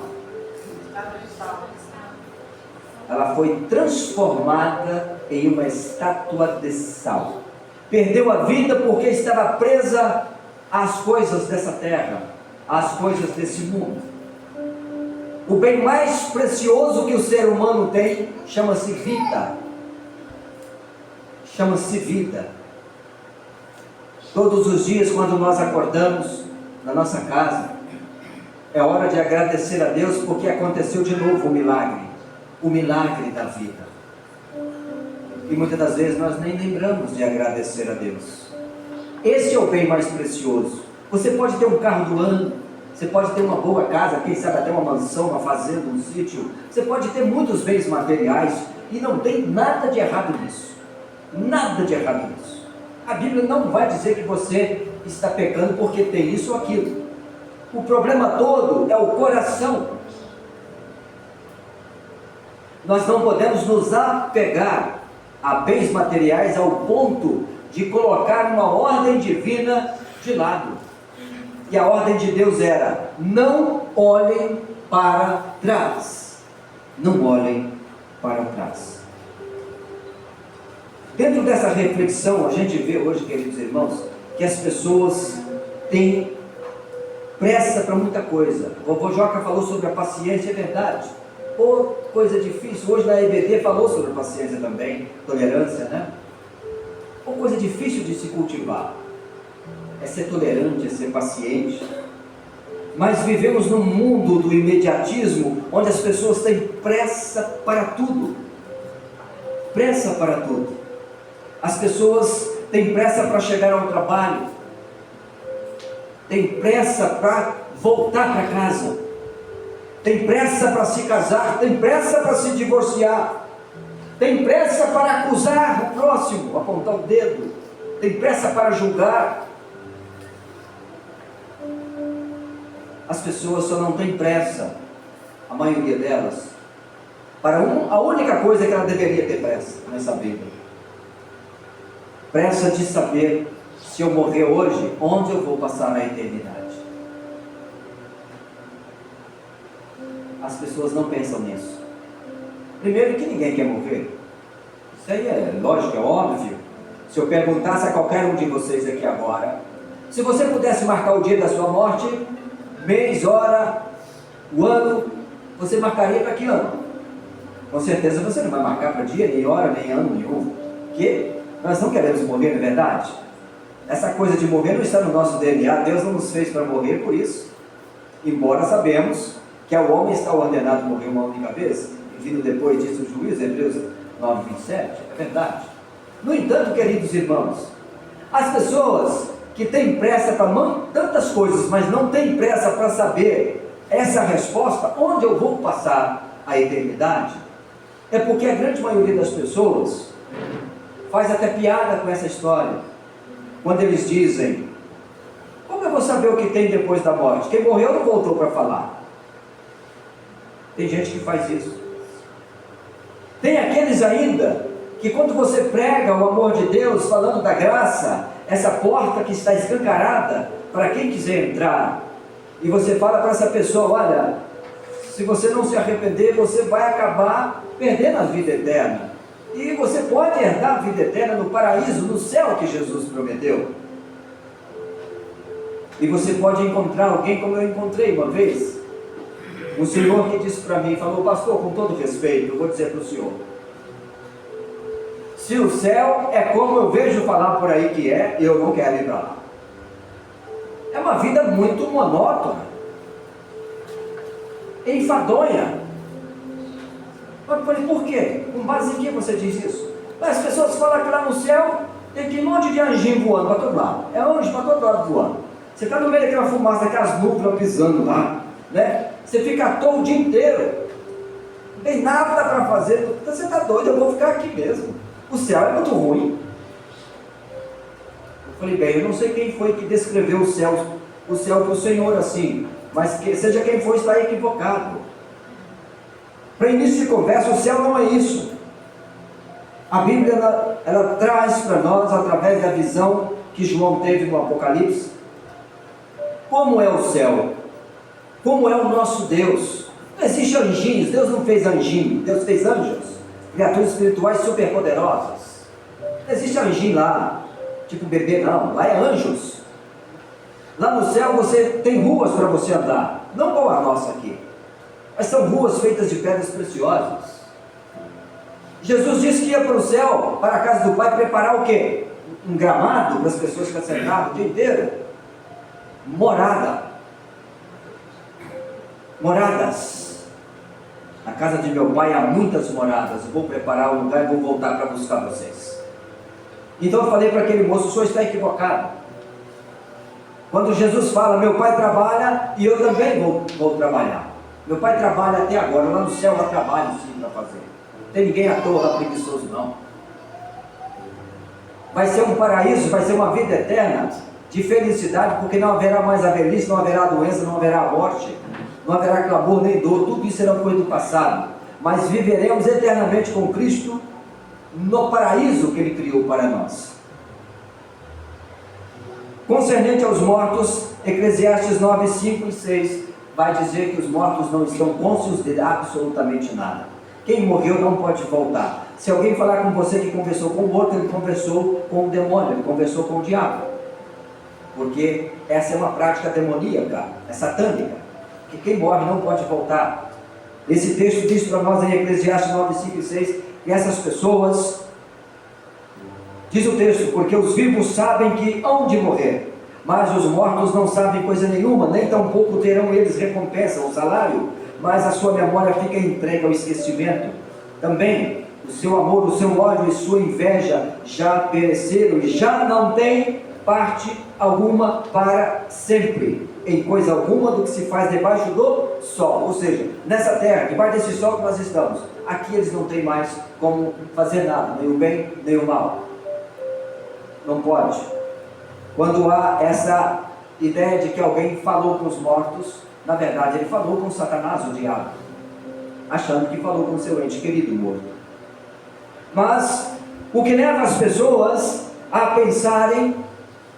Ela foi transformada em uma estátua de sal. Perdeu a vida porque estava presa às coisas dessa terra, às coisas desse mundo. O bem mais precioso que o ser humano tem chama-se vida. Chama-se vida. Todos os dias, quando nós acordamos na nossa casa, é hora de agradecer a Deus porque aconteceu de novo o milagre da vida. E muitas das vezes nós nem lembramos de agradecer a Deus. Esse é o bem mais precioso. Você pode ter um carro do ano, você pode ter uma boa casa, quem sabe até uma mansão, uma fazenda, um sítio. Você pode ter muitos bens materiais e não tem nada de errado nisso. Nada de errado nisso. A Bíblia não vai dizer que você está pecando porque tem isso ou aquilo. O problema todo é o coração. Nós não podemos nos apegar a bens materiais ao ponto de colocar uma ordem divina de lado. E a ordem de Deus era: não olhem para trás. Não olhem para trás. Dentro dessa reflexão, a gente vê hoje, queridos irmãos, que as pessoas têm pressa para muita coisa. O vovô Joca falou sobre a paciência, é verdade. Ou coisa difícil, hoje na EBD falou sobre a paciência também, tolerância, né? Ou coisa difícil de se cultivar. É ser tolerante, é ser paciente. Mas vivemos num mundo do imediatismo, onde as pessoas têm pressa para tudo. Pressa para tudo. As pessoas têm pressa para chegar ao trabalho, têm pressa para voltar para casa, têm pressa para se casar, têm pressa para se divorciar, têm pressa para acusar o próximo, apontar o dedo, têm pressa para julgar. As pessoas só não têm pressa, a maioria delas, para a única coisa que ela deveria ter pressa nessa vida. Pressa de saber, se eu morrer hoje, onde eu vou passar na eternidade. As pessoas não pensam nisso. Primeiro que ninguém quer morrer. Isso aí é lógico, é óbvio. Se eu perguntasse a qualquer um de vocês aqui agora, se você pudesse marcar o dia da sua morte, mês, hora, o ano, você marcaria para que ano? Com certeza você não vai marcar para dia, nem hora, nem ano nenhum. Que nós não queremos morrer, não é verdade? Essa coisa de morrer não está no nosso DNA. Deus não nos fez para morrer por isso. Embora sabemos que ao homem está ordenado morrer uma única vez, e vindo depois disso o juízo, Hebreus 9, 27, é verdade. No entanto, queridos irmãos, as pessoas que têm pressa para tantas coisas, mas não têm pressa para saber essa resposta, onde eu vou passar a eternidade, é porque a grande maioria das pessoas faz até piada com essa história, quando eles dizem: como eu vou saber o que tem depois da morte? Quem morreu não voltou para falar. Tem gente que faz isso. Tem aqueles ainda que, quando você prega o amor de Deus, falando da graça, essa porta que está escancarada para quem quiser entrar, e você fala para essa pessoa: olha, se você não se arrepender, você vai acabar perdendo a vida eterna. E você pode herdar a vida eterna no paraíso, no céu que Jesus prometeu. E você pode encontrar alguém como eu encontrei uma vez. Um senhor que disse para mim, falou: pastor, com todo respeito, eu vou dizer para o senhor, se o céu é como eu vejo falar por aí que é, eu não quero ir para lá. É uma vida muito monótona, enfadonha. Eu falei: por quê? Com base em que você diz isso? As pessoas falam que lá no céu tem um monte de anjinho voando para todo lado. É anjo para todo lado voando. Você está no meio daquela fumaça, daquelas nuvens pisando lá, né? Você fica à toa o dia inteiro. Não tem nada para fazer. Você está doido, eu vou ficar aqui mesmo. O céu é muito ruim. Eu falei: bem, eu não sei quem foi que descreveu o céu para o Senhor assim, mas que seja quem for, está equivocado. Para início de conversa, o céu não é isso. A Bíblia ela traz para nós, através da visão que João teve no Apocalipse, como é o céu. como é o nosso Deus. Não existe anjinhos, Deus não fez anjinho, Deus fez anjos, criaturas espirituais superpoderosas. Não existe anjinho lá, tipo bebê não, lá é anjos. Lá no céu você tem ruas para você andar, não como a nossa aqui, mas são ruas feitas de pedras preciosas. Jesus disse que ia para o céu, para a casa do Pai, preparar o quê? Um gramado para as pessoas que sentavam o dia inteiro. Moradas. Na casa de meu Pai há muitas moradas. Eu vou preparar um lugar e vou voltar para buscar vocês. Então eu falei para aquele moço: o senhor está equivocado. Quando Jesus fala, meu Pai trabalha e eu também vou trabalhar. Meu Pai trabalha até agora, lá no céu há trabalho sim para fazer. Não tem ninguém à toa preguiçoso não. Vai ser um paraíso, vai ser uma vida eterna de felicidade, porque não haverá mais a velhice, não haverá doença, não haverá morte, não haverá clamor nem dor, tudo isso será coisa do passado. Mas viveremos eternamente com Cristo no paraíso que Ele criou para nós. Concernente aos mortos, Eclesiastes 9, 5 e 6 vai dizer que os mortos não estão cônscios de absolutamente nada. Quem morreu não pode voltar. Se alguém falar com você que conversou com o morto, ele conversou com o demônio, ele conversou com o diabo. Porque essa é uma prática demoníaca, é satânica, que quem morre não pode voltar. Esse texto diz para nós em Eclesiastes 9, 5 e 6, que essas pessoas, diz o texto, porque os vivos sabem que hão de morrer, mas os mortos não sabem coisa nenhuma, nem tampouco terão eles recompensa, o salário, mas a sua memória fica entregue ao esquecimento. Também o seu amor, o seu ódio e sua inveja já pereceram e já não tem parte alguma para sempre, em coisa alguma do que se faz debaixo do sol. Ou seja, nessa terra, debaixo desse sol que nós estamos, aqui eles não têm mais como fazer nada, nem o bem, nem o mal. Não pode. Quando há essa ideia de que alguém falou com os mortos, na verdade ele falou com Satanás, o diabo, achando que falou com seu ente querido morto. Mas o que leva as pessoas a pensarem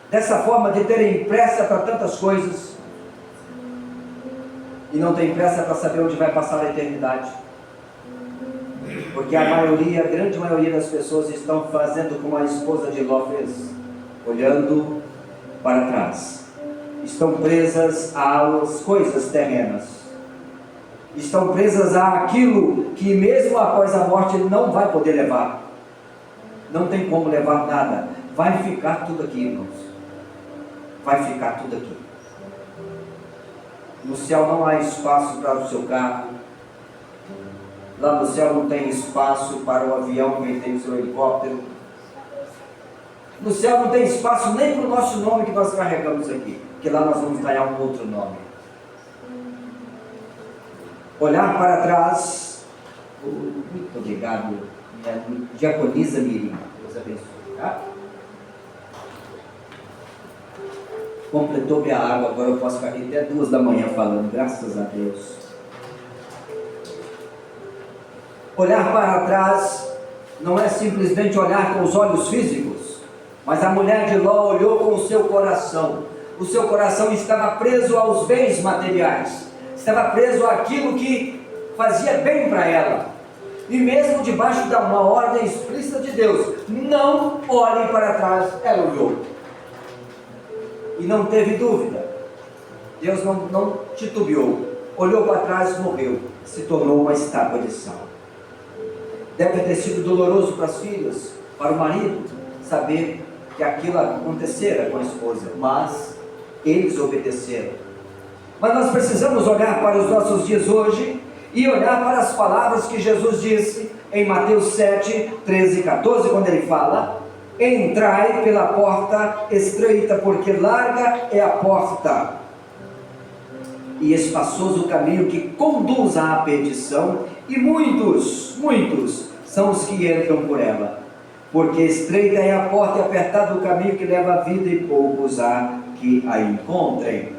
dessa forma, de terem pressa para tantas coisas e não tem pressa para saber onde vai passar a eternidade, porque a grande maioria das pessoas estão fazendo como a esposa de Ló fez, olhando para trás. Estão presas às coisas terrenas, estão presas àquilo que mesmo após a morte não vai poder levar, não tem como levar nada, vai ficar tudo aqui, irmãos, vai ficar tudo aqui. No céu não há espaço para o seu carro, lá no céu não tem espaço para o avião que tem o seu helicóptero, no céu não tem espaço nem para o nosso nome que nós carregamos aqui, porque lá nós vamos ganhar um outro nome. Olhar para trás. Muito obrigado, diaconisa Mirim, Deus abençoe, tá? Completou minha água, agora eu posso ficar aqui até 2 da manhã falando, graças a Deus. Olhar para trás não é simplesmente olhar com os olhos físicos, mas a mulher de Ló olhou com o seu coração. O seu coração estava preso aos bens materiais, estava preso àquilo que fazia bem para ela, e mesmo debaixo de uma ordem explícita de Deus, não olhem para trás, ela olhou, e não teve dúvida. Deus não titubeou, olhou para trás, morreu, se tornou uma estátua de sal. Deve ter sido doloroso para as filhas, para o marido, saber que aquilo acontecera com a esposa, mas eles obedeceram. Mas nós precisamos olhar para os nossos dias hoje e olhar para as palavras que Jesus disse em Mateus 7, 13 e 14, quando ele fala: entrai pela porta estreita, porque larga é a porta e espaçoso o caminho que conduz à perdição, e muitos são os que entram por ela. Porque estreita é a porta e apertado o caminho que leva à vida, e poucos há que a encontrem.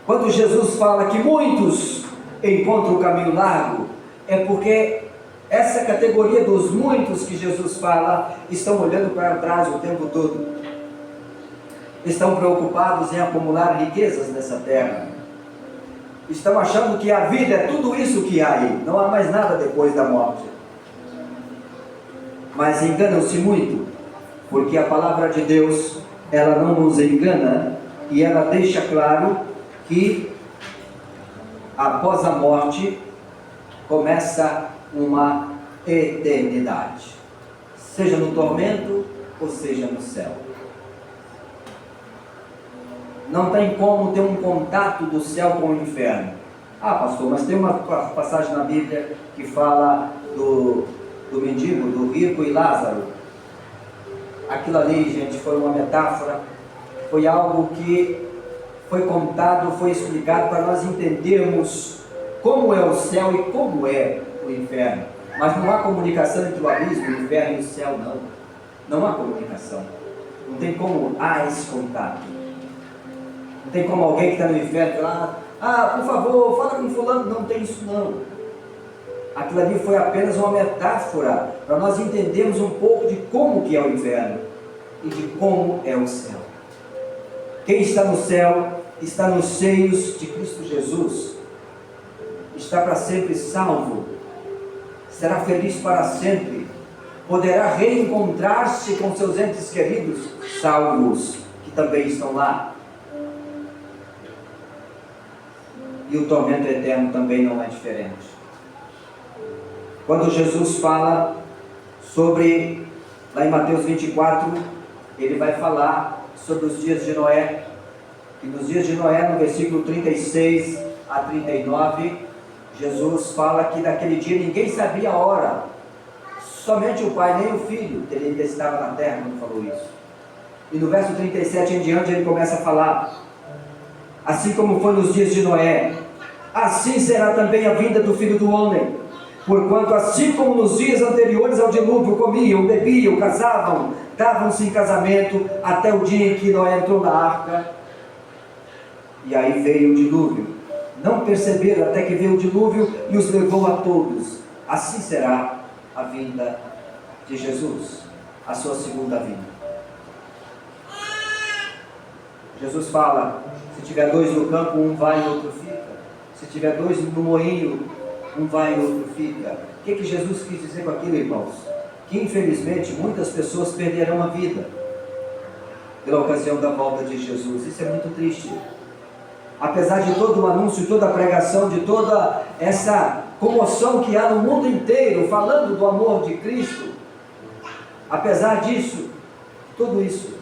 Quando Jesus fala que muitos encontram o caminho largo, é porque essa categoria dos muitos que Jesus fala estão olhando para trás o tempo todo, estão preocupados em acumular riquezas nessa terra, estão achando que a vida é tudo isso que há aí, não há mais nada depois da morte. Mas enganam-se muito, porque a palavra de Deus, ela não nos engana, e ela deixa claro que após a morte começa uma eternidade, seja no tormento ou seja no céu. Não tem como ter um contato do céu com o inferno. Ah, pastor, mas tem uma passagem na Bíblia que fala do mendigo, do rico e Lázaro. Aquilo ali, gente, foi uma metáfora, foi algo que foi contado, foi explicado para nós entendermos como é o céu e como é o inferno. Mas não há comunicação entre o abismo, o inferno e o céu, não. Não há comunicação. Não tem como há esse contato. Não tem como alguém que está no inferno falar, por favor, fala com fulano. Não tem isso não. Aquilo ali foi apenas uma metáfora para nós entendermos um pouco de como que é o inferno e de como é o céu. Quem está no céu está nos seios de Cristo Jesus, está para sempre salvo, será feliz para sempre, poderá reencontrar-se com seus entes queridos salvos, que também estão lá. E o tormento eterno também não é diferente. Quando Jesus fala sobre, lá em Mateus 24, ele vai falar sobre os dias de Noé. E nos dias de Noé, no versículo 36 a 39, Jesus fala que daquele dia ninguém sabia a hora, somente o Pai, nem o Filho, ele ainda estava na terra quando falou isso. E no verso 37 em diante ele começa a falar: assim como foi nos dias de Noé, assim será também a vinda do Filho do Homem. Porquanto assim como nos dias anteriores ao dilúvio comiam, bebiam, casavam, davam-se em casamento, até o dia em que Noé entrou na arca, e aí veio o dilúvio. Não perceberam até que veio o dilúvio e os levou a todos. Assim será a vinda de Jesus, a sua segunda vinda. Jesus fala: se tiver dois no campo, um vai e outro fica. Se tiver dois no moinho, um vai e outro fica. O que Jesus quis dizer com aquilo, irmãos? Que infelizmente muitas pessoas perderão a vida pela ocasião da volta de Jesus. Isso é muito triste. Apesar de todo o anúncio, toda a pregação, de toda essa comoção que há no mundo inteiro falando do amor de Cristo, apesar disso, tudo isso,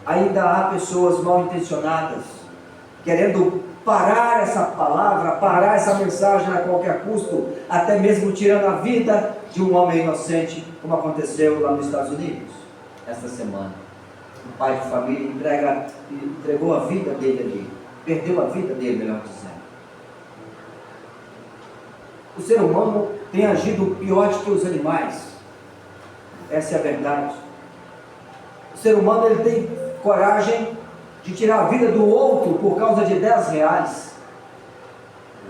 ainda há pessoas mal intencionadas querendo parar essa palavra, parar essa mensagem a qualquer custo, até mesmo tirando a vida de um homem inocente, como aconteceu lá nos Estados Unidos esta semana. Um pai de família entregou a vida dele ali, perdeu a vida dele, melhor dizendo. O ser humano tem agido pior do que os animais, essa é a verdade. O ser humano, ele tem coragem de tirar a vida do outro por causa de 10 reais,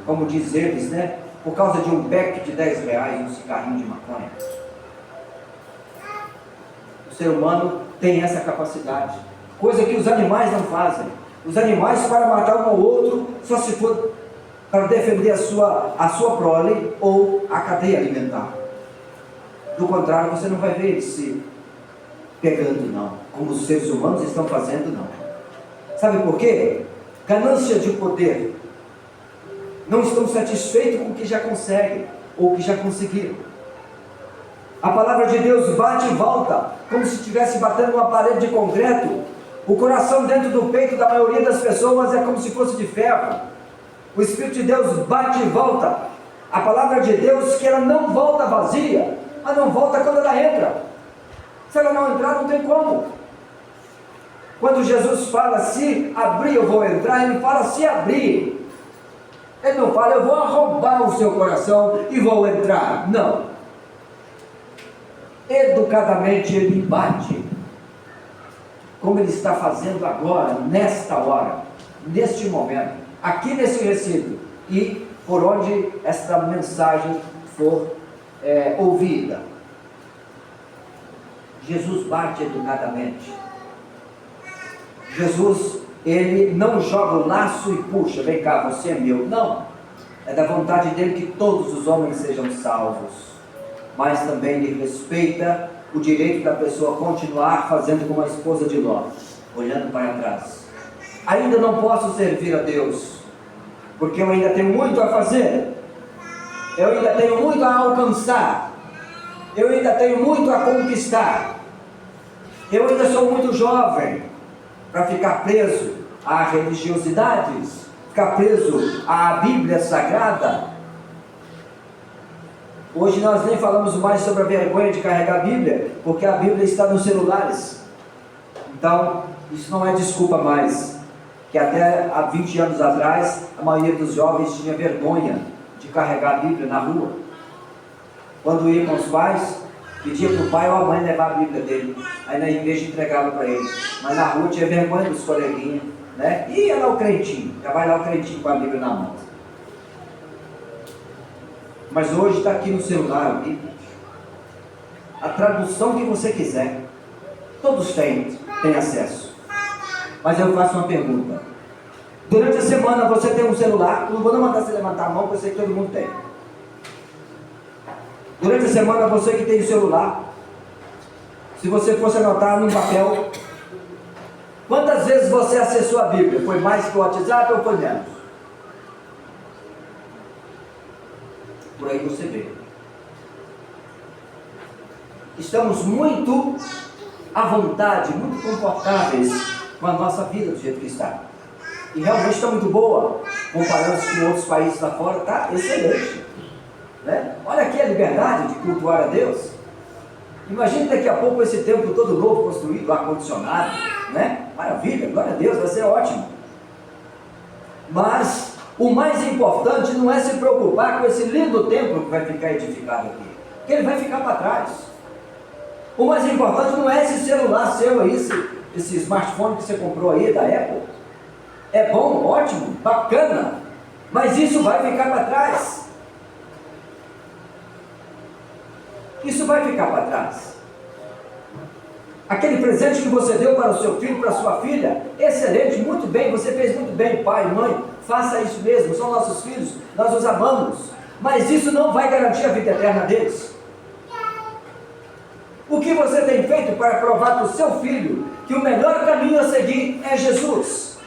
como diz eles, né? Por causa de um beck de 10 reais, um cigarrinho de maconha. O ser humano tem essa capacidade, coisa que os animais não fazem. Os animais, para matar um ao outro, só se for para defender a sua prole ou a cadeia alimentar. Do contrário, você não vai ver eles se pegando, não, como os seres humanos estão fazendo, não. Sabe por quê? Ganância de poder. Não estão satisfeitos com o que já conseguem, ou o que já conseguiram. A palavra de Deus bate e volta, como se estivesse batendo numa parede de concreto. O coração dentro do peito da maioria das pessoas é como se fosse de ferro. O Espírito de Deus bate e volta. A palavra de Deus, que ela não volta vazia, mas não volta quando ela entra. Se ela não entrar, não tem como. Quando Jesus fala, se abrir eu vou entrar, ele fala, se abrir. Ele não fala, eu vou arrombar o seu coração e vou entrar. Não. Educadamente ele bate, como ele está fazendo agora, nesta hora, neste momento, aqui nesse recinto, e por onde esta mensagem for ouvida. Jesus bate educadamente. Jesus Ele não joga o laço e puxa, vem cá, você é meu. Não, é da vontade dele que todos os homens sejam salvos. Mas também ele respeita o direito da pessoa continuar fazendo como a esposa de Ló, olhando para trás. Ainda não posso servir a Deus, porque eu ainda tenho muito a fazer, eu ainda tenho muito a alcançar, eu ainda tenho muito a conquistar, eu ainda sou muito jovem para ficar preso a religiosidades, ficar preso à Bíblia Sagrada. Hoje nós nem falamos mais sobre a vergonha de carregar a Bíblia, porque a Bíblia está nos celulares. Então, isso não é desculpa mais, que até há 20 anos atrás, a maioria dos jovens tinha vergonha de carregar a Bíblia na rua. Quando ia com os pais, pedia para o pai ou a mãe levar a Bíblia dele, aí na igreja entregava para ele, mas na rua tinha vergonha dos coleguinhas, né? E ia lá o crentinho, já vai lá o crentinho com a Bíblia na mão. Mas hoje está aqui no celular a Bíblia, a tradução que você quiser, todos têm acesso. Mas eu faço uma pergunta: durante a semana você tem um celular? Não vou mandar você levantar a mão, porque eu sei que todo mundo tem. Durante a semana você que tem o celular, se você fosse anotar num papel, quantas vezes você acessou a Bíblia? Foi mais que o WhatsApp ou foi menos? Por aí você vê. Estamos muito à vontade, muito confortáveis com a nossa vida do jeito que está. E realmente está muito boa, comparando com outros países lá fora, está excelente. Né? Olha aqui a liberdade de cultuar a Deus. Imagine daqui a pouco esse templo todo novo construído, ar-condicionado, né? Maravilha, glória a Deus, vai ser ótimo. Mas o mais importante não é se preocupar com esse lindo templo que vai ficar edificado aqui, porque ele vai ficar para trás. O mais importante não é esse celular seu aí, esse smartphone que você comprou aí da Apple. É bom, ótimo, bacana, mas isso vai ficar para trás. Isso vai ficar para trás. Aquele presente que você deu para o seu filho, para a sua filha, excelente, muito bem, você fez muito bem, pai, mãe, faça isso mesmo, são nossos filhos, nós os amamos, mas isso não vai garantir a vida eterna deles. O que você tem feito para provar para o seu filho que o melhor caminho a seguir é Jesus?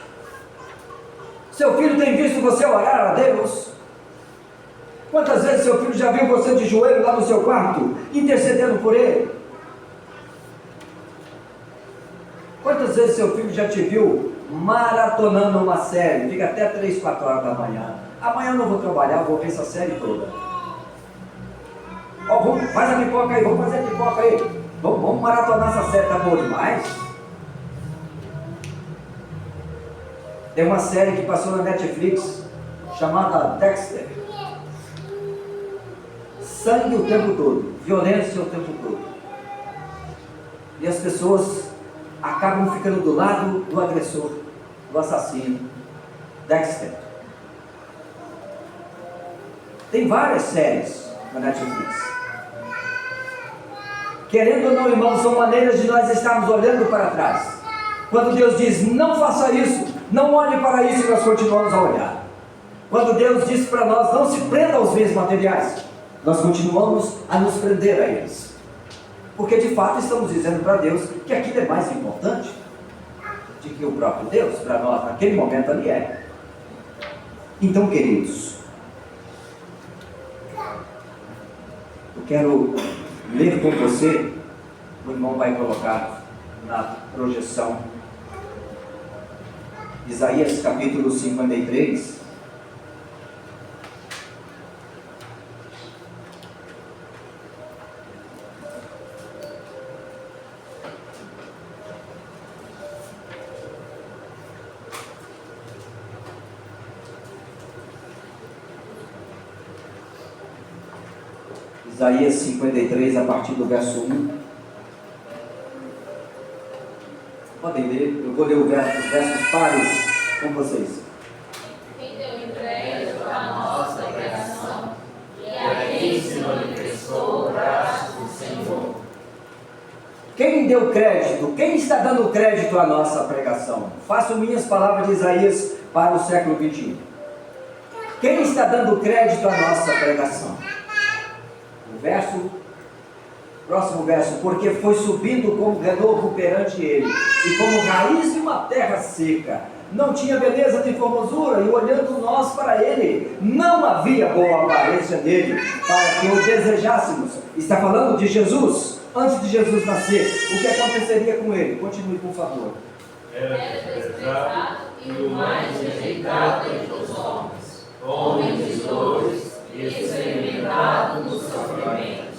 Seu filho tem visto você orar a Deus? Quantas vezes seu filho já viu você de joelho lá no seu quarto, intercedendo por ele? Quantas vezes seu filho já te viu maratonando uma série, fica até 3, 4 horas da manhã? Amanhã eu não vou trabalhar, eu vou ver essa série toda. Ó, faz a pipoca aí, vamos fazer a pipoca aí. Vamos maratonar essa série, tá boa demais. Tem uma série que passou na Netflix, chamada Dexter. Sangue o tempo todo, violência o tempo todo. E as pessoas acabam ficando do lado do agressor, do assassino. Dexter. Tem várias séries na Netflix. Querendo ou não, irmãos, são maneiras de nós estarmos olhando para trás. Quando Deus diz, não faça isso, não olhe para isso, nós continuamos a olhar. Quando Deus diz para nós, não se prenda aos bens materiais, nós continuamos a nos prender a eles. Porque de fato estamos dizendo para Deus que aquilo é mais importante do que o próprio Deus, para nós, naquele momento ali é. Então, queridos, eu quero ler com você, o irmão vai colocar na projeção, Isaías capítulo 53. Isaías 53, a partir do verso 1. Podem ler, eu vou ler os versos pares com vocês. Quem deu entrega a nossa criação, e a quem se manifestou o braço do Senhor. Quem quem deu crédito? Quem está dando crédito à nossa pregação? Faço minhas palavras de Isaías para o século 21. Quem está dando crédito à nossa pregação? Próximo verso, porque foi subindo como renovo perante ele, e como raiz de uma terra seca, não tinha beleza de formosura, e olhando nós para ele, não havia boa aparência nele, para que o desejássemos. Está falando de Jesus, antes de Jesus nascer, o que aconteceria com ele? Continue, por favor. Era desprezado e o mais rejeitado entre os homens, homem de dores, experimentado nos sofrimentos.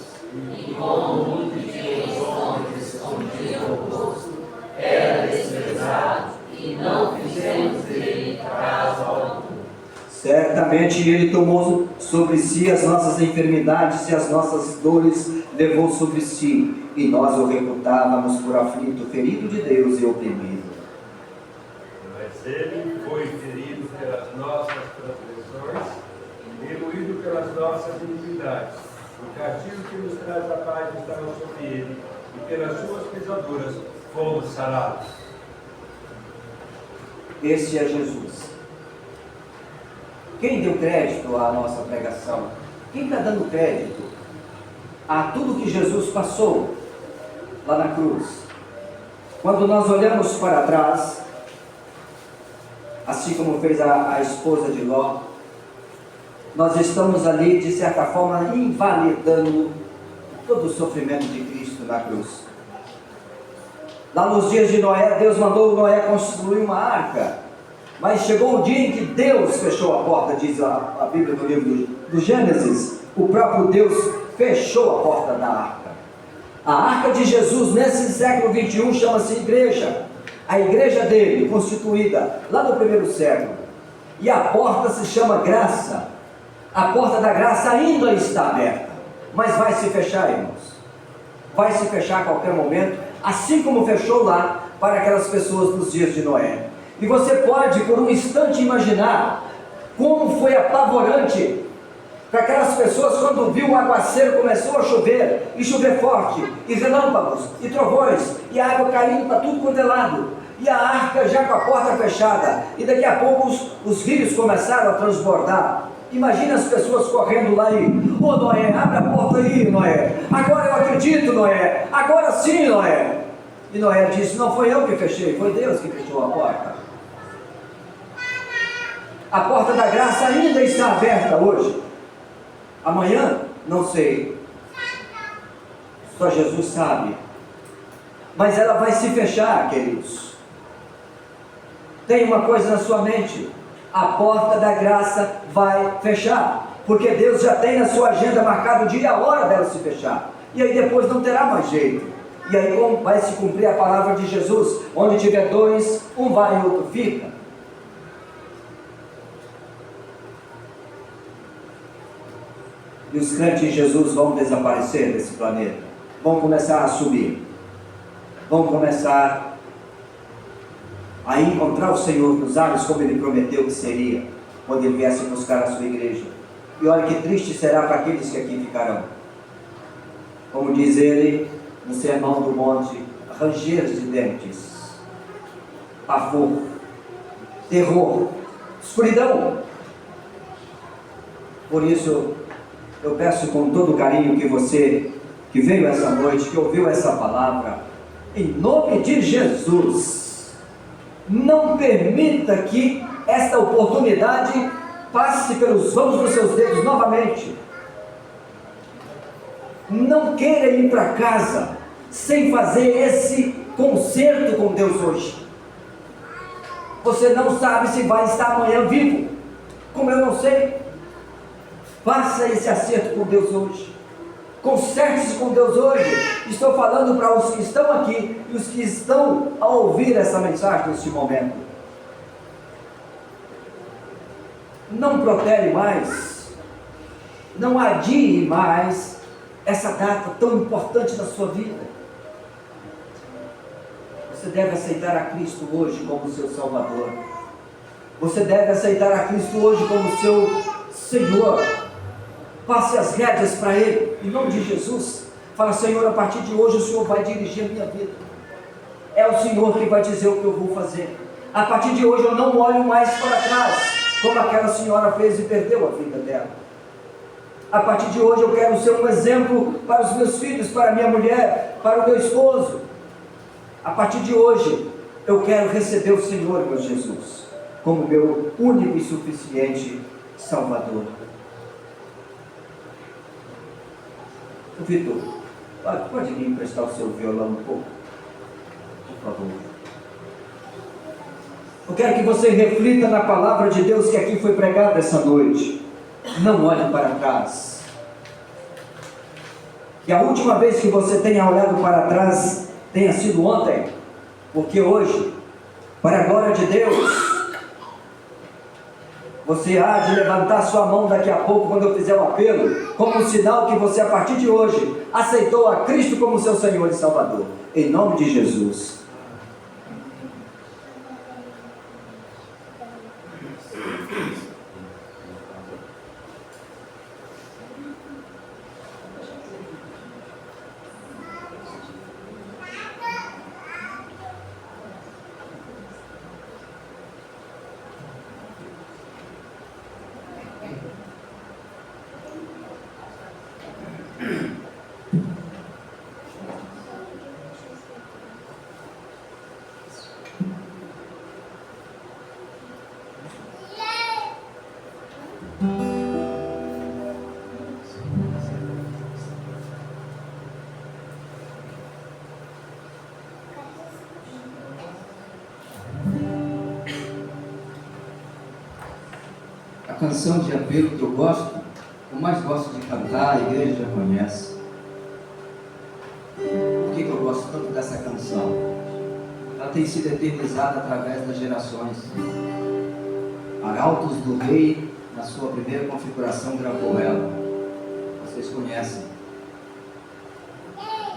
E como muitos de os homens escondiam o rosto, era desprezado, e não fizemos dele caso algum. Certamente ele tomou sobre si as nossas enfermidades e as nossas dores levou sobre si, e nós o reputávamos por aflito, ferido de Deus e oprimido. Mas ele foi ferido pelas nossas transgressões e moído pelas nossas iniquidades. O castigo que nos traz a paz estava sobre ele, e pelas suas pisaduras fomos sarados. Esse é Jesus. Quem deu crédito à nossa pregação? Quem está dando crédito a tudo que Jesus passou lá na cruz? Quando nós olhamos para trás, assim como fez a esposa de Ló, nós estamos ali, de certa forma, invalidando todo o sofrimento de Cristo na cruz. Lá nos dias de Noé, Deus mandou Noé construir uma arca, mas chegou o dia em que Deus fechou a porta, diz a Bíblia no livro do Gênesis. O próprio Deus fechou a porta da arca. A arca de Jesus, nesse século 21, chama-se igreja. A igreja dele, constituída lá no primeiro século. E a porta se chama graça. A porta da graça ainda está aberta, mas vai se fechar, irmãos. Vai se fechar a qualquer momento, assim como fechou lá para aquelas pessoas nos dias de Noé. E você pode, por um instante, imaginar como foi apavorante para aquelas pessoas quando viu o aguaceiro começou a chover, e chover forte, e relâmpagos, e trovões, e a água caindo para tudo quanto é lado, e a arca já com a porta fechada, e daqui a pouco os rios começaram a transbordar. Imagina as pessoas correndo lá e: ô Noé, abre a porta aí, Noé, agora eu acredito, Noé, agora sim, Noé. E Noé disse: não foi eu que fechei, foi Deus que fechou a porta. A porta da graça ainda está aberta hoje. Amanhã, não sei, só Jesus sabe, mas ela vai se fechar, queridos. Tem uma coisa na sua mente: a porta da graça vai fechar, porque Deus já tem na sua agenda marcado o dia e a hora dela se fechar, e aí depois não terá mais jeito. E aí como vai se cumprir a palavra de Jesus: onde tiver dois, um vai e outro fica. E os crentes em Jesus vão desaparecer desse planeta, vão começar a subir, vão começar a encontrar o Senhor nos ares, como Ele prometeu que seria, quando Ele viesse buscar a sua igreja. E olha que triste será para aqueles que aqui ficarão. Como diz Ele no Sermão do Monte: ranger de dentes, pavor, terror, escuridão. Por isso, eu peço com todo carinho que você, que veio essa noite, que ouviu essa palavra, em nome de Jesus, não permita que esta oportunidade passe pelos vãos dos seus dedos novamente. Não queira ir para casa sem fazer esse concerto com Deus hoje. Você não sabe se vai estar amanhã vivo, como eu não sei. Faça esse acerto com Deus hoje. Conserte-se com Deus hoje. Estou falando para os que estão aqui e os que estão a ouvir essa mensagem neste momento. Não protele mais, não adie mais essa data tão importante da sua vida. Você deve aceitar a Cristo hoje como seu Salvador. Você deve aceitar a Cristo hoje como seu Senhor. Passe as rédeas para Ele, em nome de Jesus. Fala: Senhor, a partir de hoje o Senhor vai dirigir a minha vida. É o Senhor que vai dizer o que eu vou fazer. A partir de hoje eu não olho mais para trás, como aquela senhora fez e perdeu a vida dela. A partir de hoje eu quero ser um exemplo para os meus filhos, para a minha mulher, para o meu esposo. A partir de hoje eu quero receber o Senhor, meu Jesus, como meu único e suficiente Salvador. Vitor, pode me emprestar o seu violão um pouco? Por favor. Eu quero que você reflita na palavra de Deus que aqui foi pregada essa noite. Não olhe para trás. Que a última vez que você tenha olhado para trás tenha sido ontem, porque hoje, para a glória de Deus, você há de levantar sua mão daqui a pouco, quando eu fizer o apelo, como um sinal que você, a partir de hoje, aceitou a Cristo como seu Senhor e Salvador. Em nome de Jesus. A canção de apelo que eu mais gosto de cantar, a igreja já conhece. Por que eu gosto tanto dessa canção? Ela tem sido eternizada através das gerações. Arautos do Rei, na sua primeira configuração, gravou ela. Vocês conhecem.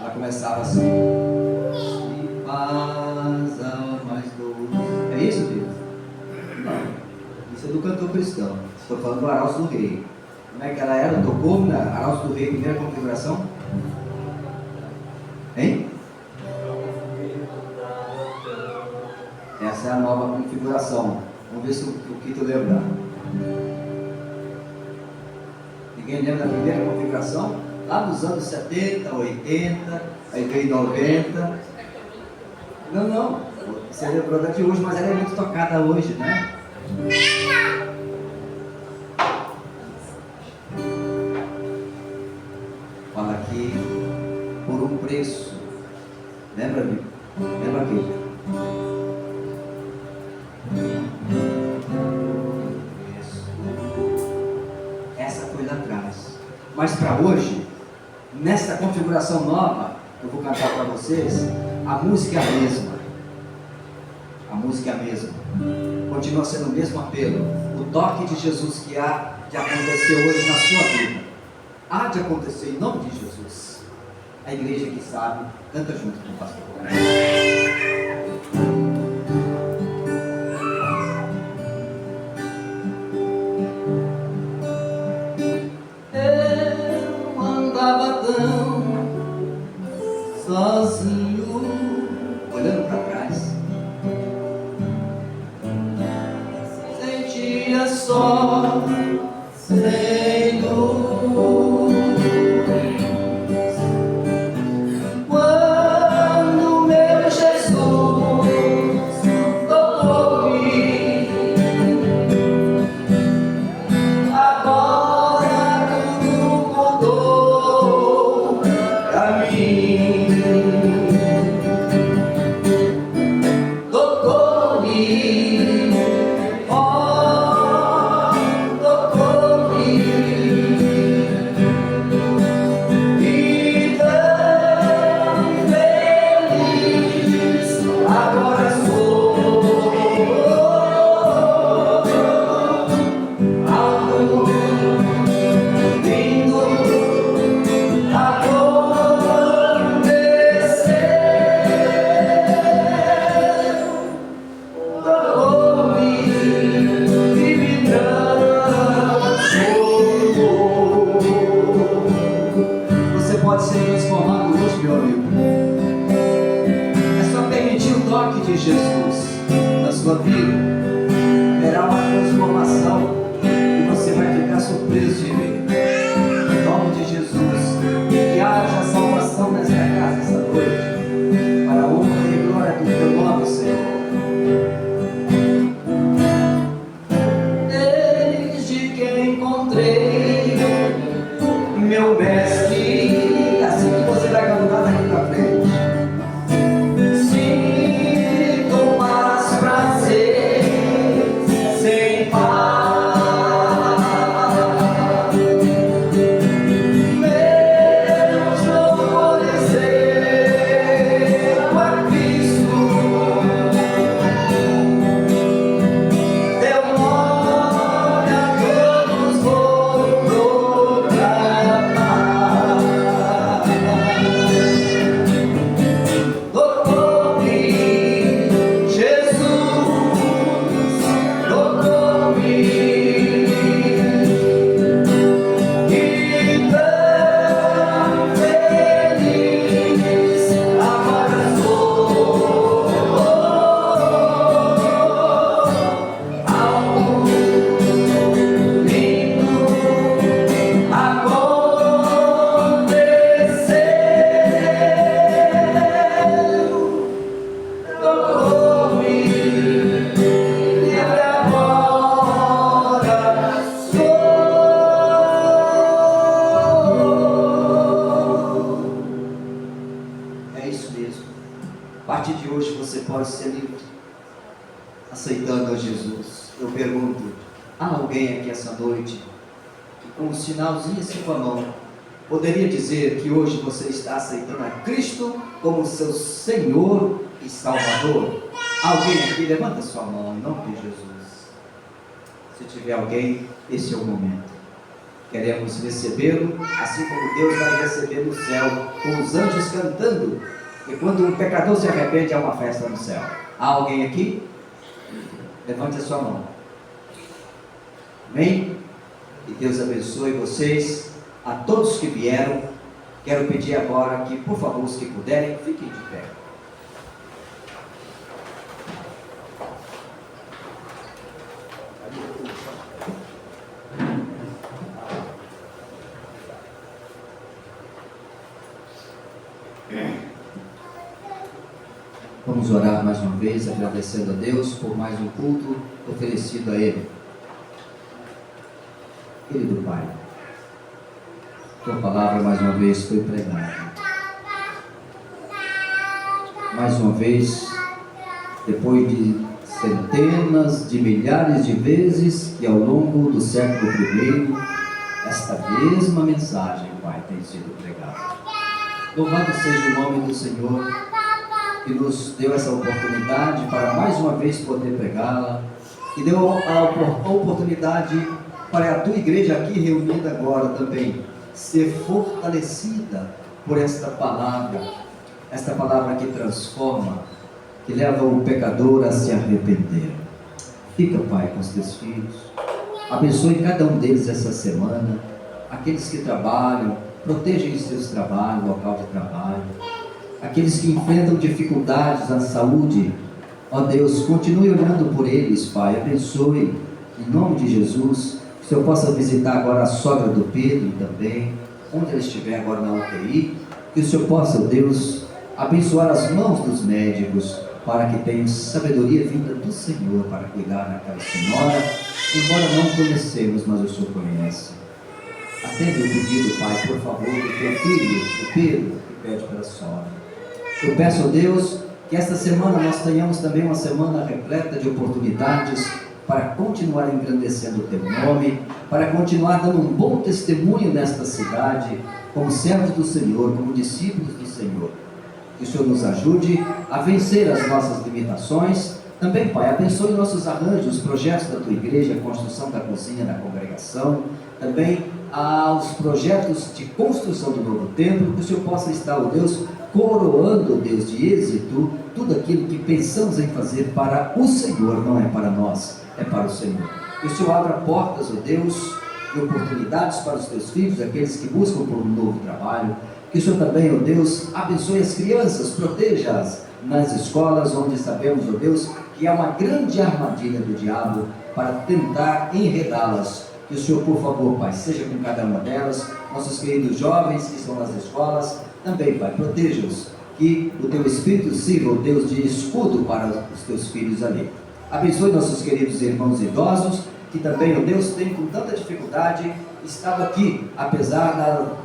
Ela começava assim: "Se paz a mais doce". É isso, Deus? Não. Isso é do cantor cristão. Estou falando do Arautos do Rei. Como é que ela era? Tocou na Arautos do Rei, primeira configuração? Hein? Essa é a nova configuração. Vamos ver se o Kito lembra. Ninguém lembra da primeira configuração? Lá nos anos 70, 80, aí veio 90. Não. Você lembrou da de hoje, mas ela é muito tocada hoje, né? Fala aqui: por um preço. Lembra, amigo? Lembra aqui? Essa foi lá atrás. Mas para hoje, nessa configuração nova, eu vou cantar para vocês. A música é a mesma. A música é a mesma. Continua sendo o mesmo apelo. O toque de Jesus que há de acontecer hoje na sua vida. Há de acontecer em nome de Jesus. A igreja que sabe, canta junto com o pastor. Eu andava tão sozinho, olhando para trás. Sentia só, Senhor. Quando meu Jesus tocou-me, agora tudo mudou pra mim. Tocou-me, oh, tocou-me. nome de Jesus, na sua vida, haverá uma transformação e você vai ficar surpreso de ver. Em nome de Jesus, que haja salvação nesta casa esta noite, para a honra e glória do teu nome, Senhor. Desde que encontrei meu mestre, assim que você vai cantar daqui pra frente, sinto mais prazer sem par. Meus louvores a Cristo, teu nome a todos vou proclamar. Tocou-me, Jesus, tocou-me, e tão feliz agora sou. Algo lindo aconteceu. Tocou-me e agora sou. É isso mesmo. A partir de hoje você pode ser livre, aceitando a Jesus. Eu pergunto, há alguém aqui essa noite que com um sinalzinho assim com a mão poderia dizer que hoje você está aceitando a Cristo como seu Senhor e Salvador? Alguém aqui, levanta sua mão em nome de Jesus. Se tiver alguém, esse é o momento. Queremos recebê-lo, assim como Deus vai receber no céu, com os anjos cantando. E quando um pecador se arrepende, há uma festa no céu. Há alguém aqui? Levante a sua mão. Amém? E Deus abençoe vocês, a todos que vieram. Quero pedir agora que, por favor, os que puderem, fiquem de pé. Vamos orar mais uma vez, agradecendo a Deus por mais um culto oferecido a Ele. Querido Pai, Tua palavra mais uma vez foi pregada. Mais uma vez, depois de centenas de milhares de vezes que ao longo do século I, esta mesma mensagem, Pai, tem sido pregada. Louvado seja o nome do Senhor, que nos deu essa oportunidade para mais uma vez poder pregá-la, e deu a oportunidade para a tua igreja aqui reunida agora também ser fortalecida por esta palavra que transforma, que leva o pecador a se arrepender. Fica, Pai, com os teus filhos, abençoe cada um deles essa semana, aqueles que trabalham, protejam os seus trabalhos, local de trabalho, aqueles que enfrentam dificuldades na saúde, ó Deus, continue olhando por eles, Pai, abençoe, em nome de Jesus, que o Senhor possa visitar agora a sogra do Pedro também, onde ela estiver agora na UTI, que o Senhor possa, Deus, abençoar as mãos dos médicos, para que tenham sabedoria vinda do Senhor, para cuidar daquela senhora, embora não conhecemos, mas o Senhor conhece. Atende o pedido, Pai, por favor, do teu filho, o Pedro, que pede pela sogra. Eu peço a Deus que esta semana nós tenhamos também uma semana repleta de oportunidades para continuar engrandecendo o teu nome, para continuar dando um bom testemunho nesta cidade, como servos do Senhor, como discípulos do Senhor. Que o Senhor nos ajude a vencer as nossas limitações. Também, Pai, abençoe nossos arranjos, os projetos da tua igreja, a construção da cozinha da congregação, também aos projetos de construção do novo templo, que o Senhor possa estar, ó Deus, coroando, Deus, de êxito, tudo aquilo que pensamos em fazer para o Senhor, não é para nós, é para o Senhor. Que o Senhor abra portas, ó Deus, de oportunidades para os teus filhos, aqueles que buscam por um novo trabalho. Que o Senhor também, ó Deus, abençoe as crianças, proteja-as, nas escolas, onde sabemos, ó Deus, que é uma grande armadilha do diabo para tentar enredá-las. Que o Senhor, por favor, Pai, seja com cada uma delas, nossos queridos jovens que estão nas escolas, também, Pai, proteja-os, que o Teu Espírito sirva, ó Deus, de escudo para os Teus filhos ali. Abençoe nossos queridos irmãos idosos, que também, ó Deus, têm com tanta dificuldade estado aqui, apesar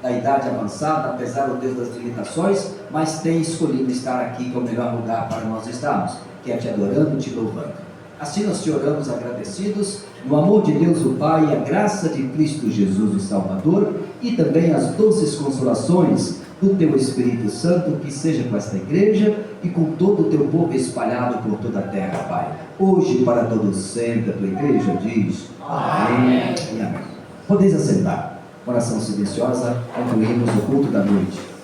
da idade avançada, apesar, ó Deus, das limitações, mas tem escolhido estar aqui, que é o melhor lugar para nós estarmos, que é te adorando, te louvando. Assim nós te oramos agradecidos, no amor de Deus o Pai, a graça de Cristo Jesus o Salvador, e também as doces consolações do Teu Espírito Santo, que seja com esta igreja e com todo o Teu povo espalhado por toda a terra, Pai. Hoje e para todos sempre, a Tua igreja diz amém e amém. Podeis assentar. Oração silenciosa, concluímos o culto da noite.